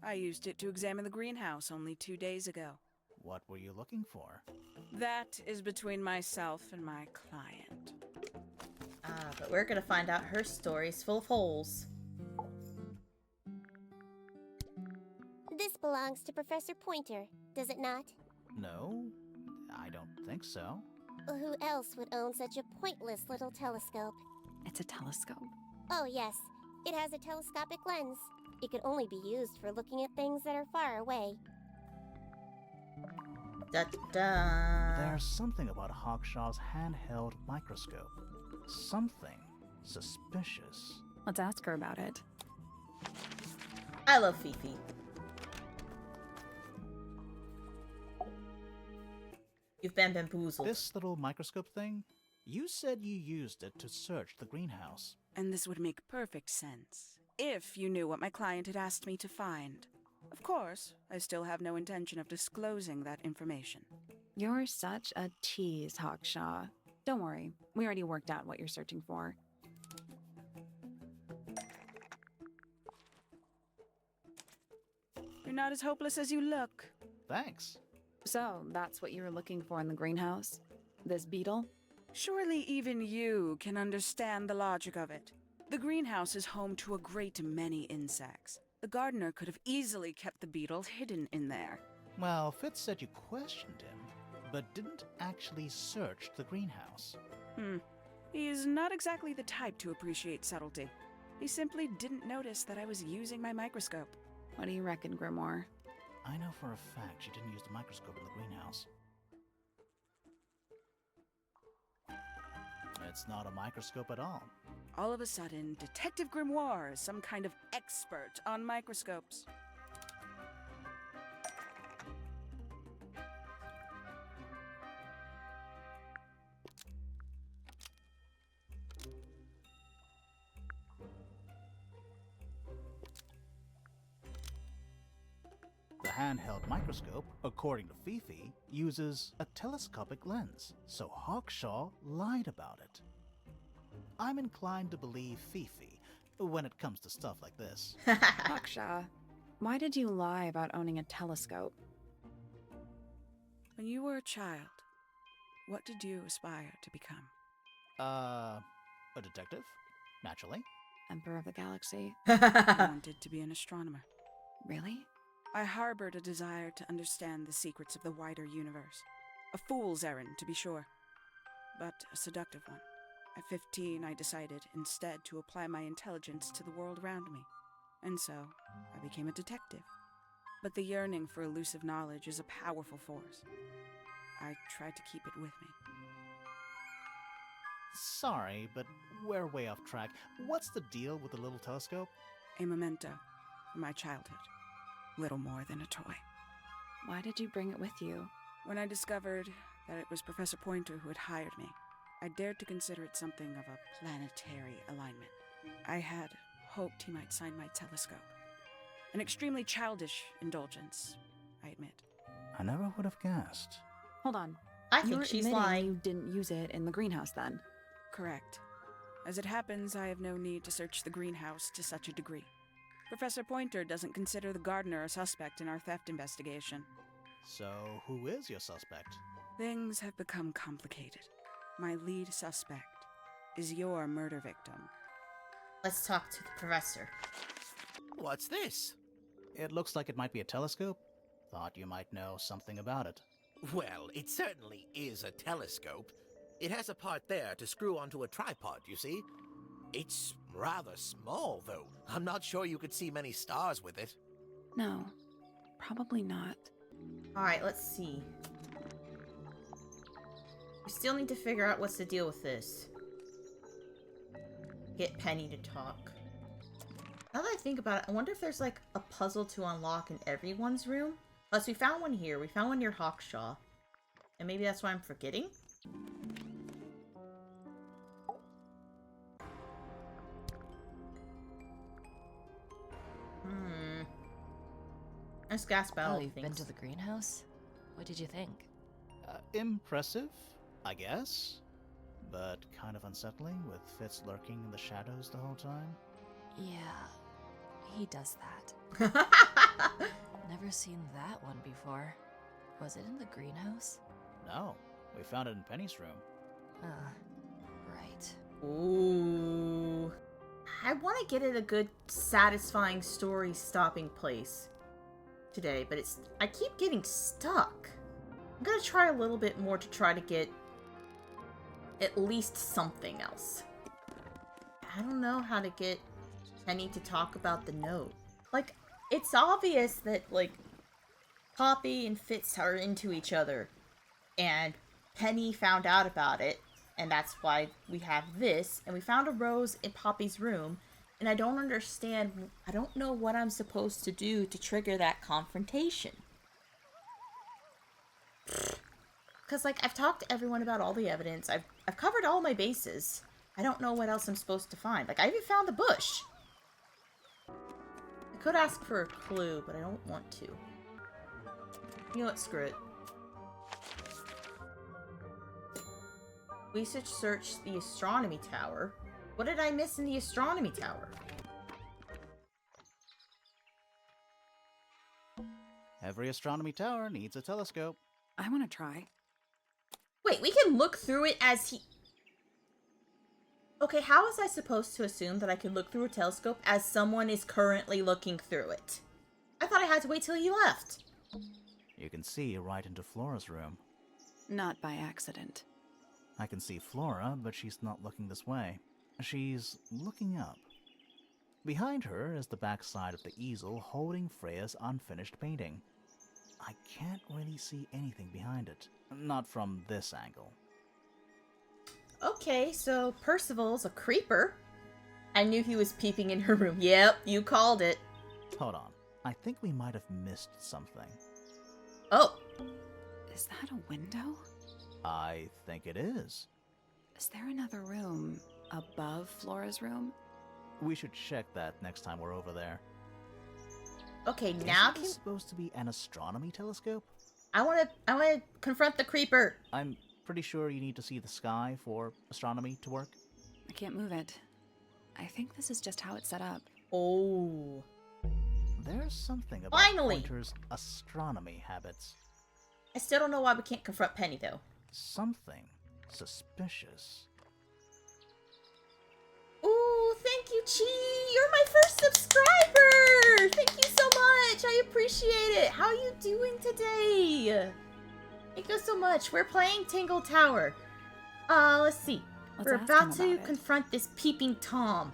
I used it to examine the greenhouse only 2 days ago. What were you looking for? That is between myself and my client. But we're gonna find out her story's full of holes. This belongs to Professor Pointer, does it not? No, I don't think so. Who else would own such a pointless little telescope? It's a telescope. Oh yes, it has a telescopic lens. It could only be used for looking at things that are far away. Da da da. There's something about Hawkshaw's handheld microscope. Something suspicious. Let's ask her about it. I love Fifi. You've been bamboozled. This little microscope thing? You said you used it to search the greenhouse. And this would make perfect sense, if you knew what my client had asked me to find. Of course, I still have no intention of disclosing that information. You're such a tease, Hawkshaw. Don't worry, we already worked out what you're searching for. You're not as hopeless as you look. Thanks. So, that's what you were looking for in the greenhouse? This beetle? Surely even you can understand the logic of it. The greenhouse is home to a great many insects. The gardener could have easily kept the beetle hidden in there. Well, Fitz said you questioned him, but didn't actually search the greenhouse. He is not exactly the type to appreciate subtlety. He simply didn't notice that I was using my microscope. What do you reckon, Grimoire? I know for a fact she didn't use the microscope in the greenhouse. It's not a microscope at all. All of a sudden, Detective Grimoire is some kind of expert on microscopes. The handheld microscope, according to Fifi, uses a telescopic lens, so Hawkshaw lied about it. I'm inclined to believe Fifi when it comes to stuff like this. Hawkshaw, why did you lie about owning a telescope? When you were a child, what did you aspire to become? A detective? Naturally. Emperor of the Galaxy? I wanted to be an astronomer. Really? I harbored a desire to understand the secrets of the wider universe. A fool's errand, to be sure, but a seductive one. At 15, I decided instead to apply my intelligence to the world around me. And so, I became a detective. But the yearning for elusive knowledge is a powerful force. I try to keep it with me. Sorry, but we're way off track. What's the deal with the little telescope? A memento from my childhood. Little more than a toy. Why did you bring it with you? When I discovered that it was Professor Pointer who had hired me, I dared to consider it something of a planetary alignment. I had hoped he might sign my telescope. An extremely childish indulgence, I admit. I never would have guessed. Hold on. I think You're she's admitting lying. you didn't use it in the greenhouse then? Correct. As it happens, I have no need to search the greenhouse to such a degree. Professor Pointer doesn't consider the gardener a suspect in our theft investigation. So, who is your suspect? Things have become complicated. My lead suspect is your murder victim. Let's talk to the professor. What's this? It looks like it might be a telescope. Thought you might know something about it. Well, it certainly is a telescope. It has a part there to screw onto a tripod, you see. It's rather small, though. I'm not sure you could see many stars with it. No, probably not. Alright, let's see. We still need to figure out what's the deal with this. Get Penny to talk. Now that I think about it, I wonder if there's like a puzzle to unlock in everyone's room. Plus, we found one here. We found one near Hawkshaw. And maybe that's why I'm forgetting? Let's gasp out all Oh, the you've been things. to the greenhouse? What did you think? Impressive, I guess. But kind of unsettling, with Fitz lurking in the shadows the whole time. Yeah, he does that. Never seen that one before. Was it in the greenhouse? No, we found it in Penny's room. Right. Ooh. I want to get it a good, satisfying story stopping place today, but I keep getting stuck. I'm gonna try a little bit more to try to get at least something else. I don't know how to get Penny to talk about the note. Like, it's obvious that, like, Poppy and Fitz are into each other, and Penny found out about it, and that's why we have this, and we found a rose in Poppy's room, and I don't understand, I don't know what I'm supposed to do to trigger that confrontation. Because, like, I've talked to everyone about all the evidence, I've covered all my bases. I don't know what else I'm supposed to find. Like, I even found the bush. I could ask for a clue, but I don't want to. You know what, screw it. We should search the astronomy tower. What did I miss in the astronomy tower? Every astronomy tower needs a telescope. I want to try. Wait, we can look through it as he... Okay, how was I supposed to assume that I could look through a telescope as someone is currently looking through it? I thought I had to wait till he left. You can see right into Flora's room. Not by accident. I can see Flora, but she's not looking this way. She's looking up. Behind her is the backside of the easel holding Freya's unfinished painting. I can't really see anything behind it. Not from this angle. Okay, so Percival's a creeper. I knew he was peeping in her room. Yep, you called it. Hold on. I think we might have missed something. Oh. Is that a window? I think it is. Is there another room above Flora's room? We should check that next time we're over there. Okay, now Isn't this supposed to be an astronomy telescope? I wanna confront the creeper. I'm pretty sure you need to see the sky for astronomy to work. I can't move it. I think this is just how it's set up. Oh. There's something about Finally! Pointer's astronomy habits. I still don't know why we can't confront Penny, though. Something suspicious. Ooh, thank you, Chi! You're my first subscriber! Thank you so much! I appreciate it! How are you doing today? Thank you so much. We're playing Tangle Tower. Let's see. Let's We're ask about him to about it. confront this peeping Tom,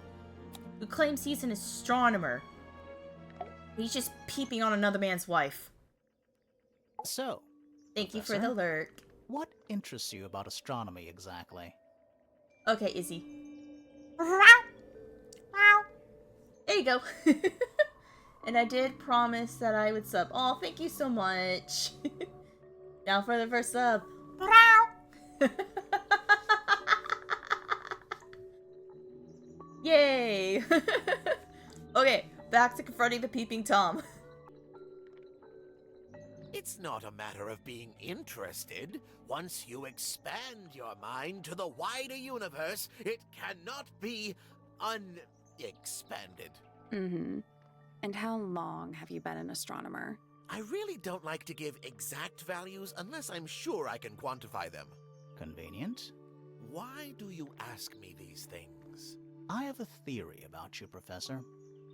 who claims he's an astronomer. He's just peeping on another man's wife. So, Thank you for Professor, the lurk. what interests you about astronomy exactly? Okay, Izzy. There you go. And I did promise that I would sub. Oh, thank you so much. Now for the first sub. Yay! Okay, back to confronting the peeping Tom. It's not a matter of being interested. Once you expand your mind to the wider universe, it cannot be unexpanded. Mm-hmm. And how long have you been an astronomer? I really don't like to give exact values unless I'm sure I can quantify them. Convenient. Why do you ask me these things? I have a theory about you, Professor.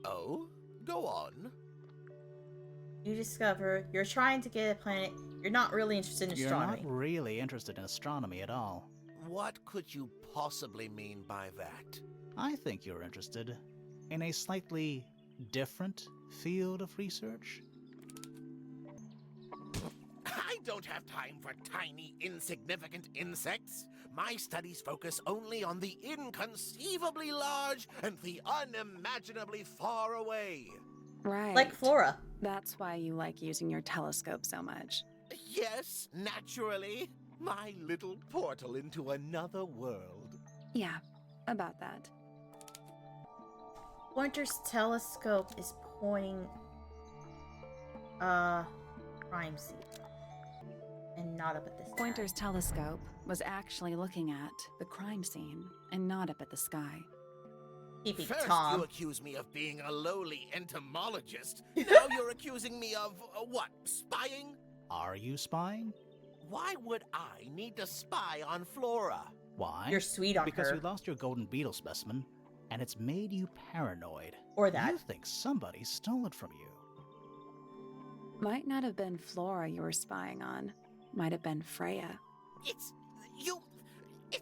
Oh? Go on. You discover you're trying to get a planet. You're not really interested in astronomy. You're not really interested in astronomy at all. What could you possibly mean by that? I think you're interested in a slightly different field of research. I don't have time for tiny, insignificant insects. My studies focus only on the inconceivably large and the unimaginably far away. Right. Like Flora. That's why you like using your telescope so much. Yes, naturally. My little portal into another world. Yeah, about that. Pointer's telescope is pointing crime scene. And not up at this Pointer's telescope was actually looking at the crime scene and not up at the sky. Peeping First Tom. you accuse me of being a lowly entomologist. Now you're accusing me of, what, spying? Are you spying? Why would I need to spy on Flora? Why? You're sweet on because her. you lost your golden beetle specimen, and it's made you paranoid. Or that. You think somebody stole it from you. Might not have been Flora you were spying on. Might have been Freya. It's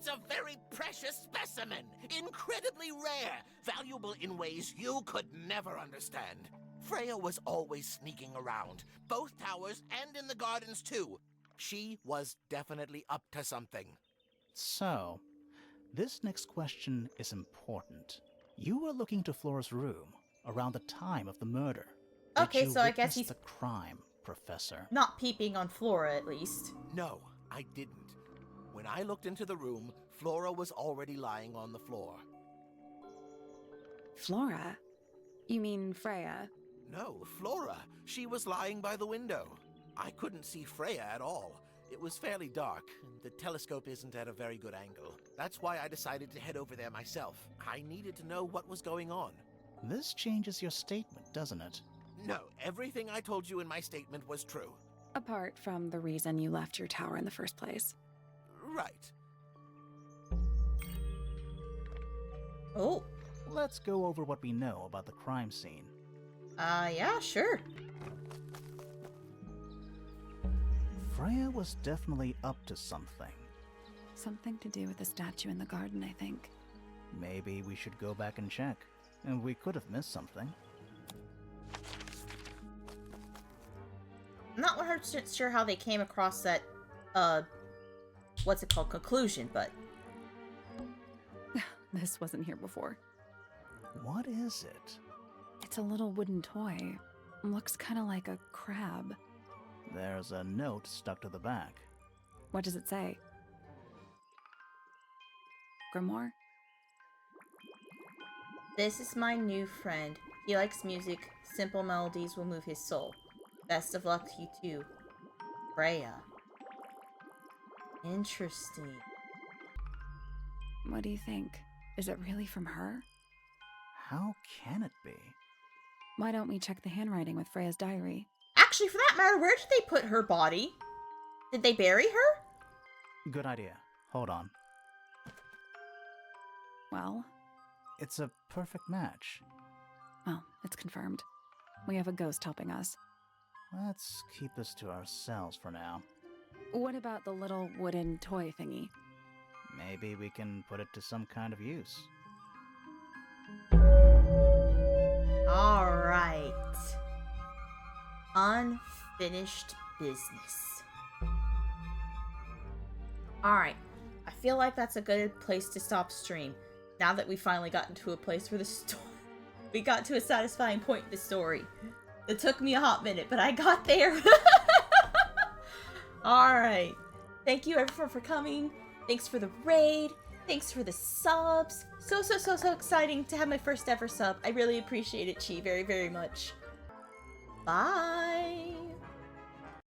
a very precious specimen. Incredibly rare. Valuable in ways you could never understand. Freya was always sneaking around. Both towers and in the gardens too. She was definitely up to something. So, this next question is important. You were looking to Flora's room around the time of the murder. Okay, Did you so I guess witness he's the crime, Professor. not peeping on Flora, at least. No, I didn't. When I looked into the room, Flora was already lying on the floor. Flora? You mean Freya? No, Flora. She was lying by the window. I couldn't see Freya at all. It was fairly dark, and the telescope isn't at a very good angle. That's why I decided to head over there myself. I needed to know what was going on. This changes your statement, doesn't it? No, everything I told you in my statement was true. Apart from the reason you left your tower in the first place. Right. Oh. Let's go over what we know about the crime scene. Yeah, sure. Freya was definitely up to something. Something to do with the statue in the garden, I think. Maybe we should go back and check. And we could have missed something. I'm not 100% sure how they came across that, what's it called, conclusion, but... This wasn't here before. What is it? It's a little wooden toy. Looks kind of like a crab. There's a note stuck to the back. What does it say? Grimoire? This is my new friend. He likes music. Simple melodies will move his soul. Best of luck to you too. Freya. Interesting. What do you think? Is it really from her? How can it be? Why don't we check the handwriting with Freya's diary? Actually, for that matter, where did they put her body? Did they bury her? Good idea. Hold on. Well? It's a perfect match. Well, it's confirmed. We have a ghost helping us. Let's keep this to ourselves for now. What about the little wooden toy thingy? Maybe we can put it to some kind of use. Alright. Unfinished business. Alright, I feel like that's a good place to stop stream. Now that we finally got into a place where the story... we got to a satisfying point in the story. It took me a hot minute, but I got there. Alright. Thank you everyone for coming. Thanks for the raid. Thanks for the subs. So exciting to have my first ever sub. I really appreciate it, Chi, very, very much. Bye.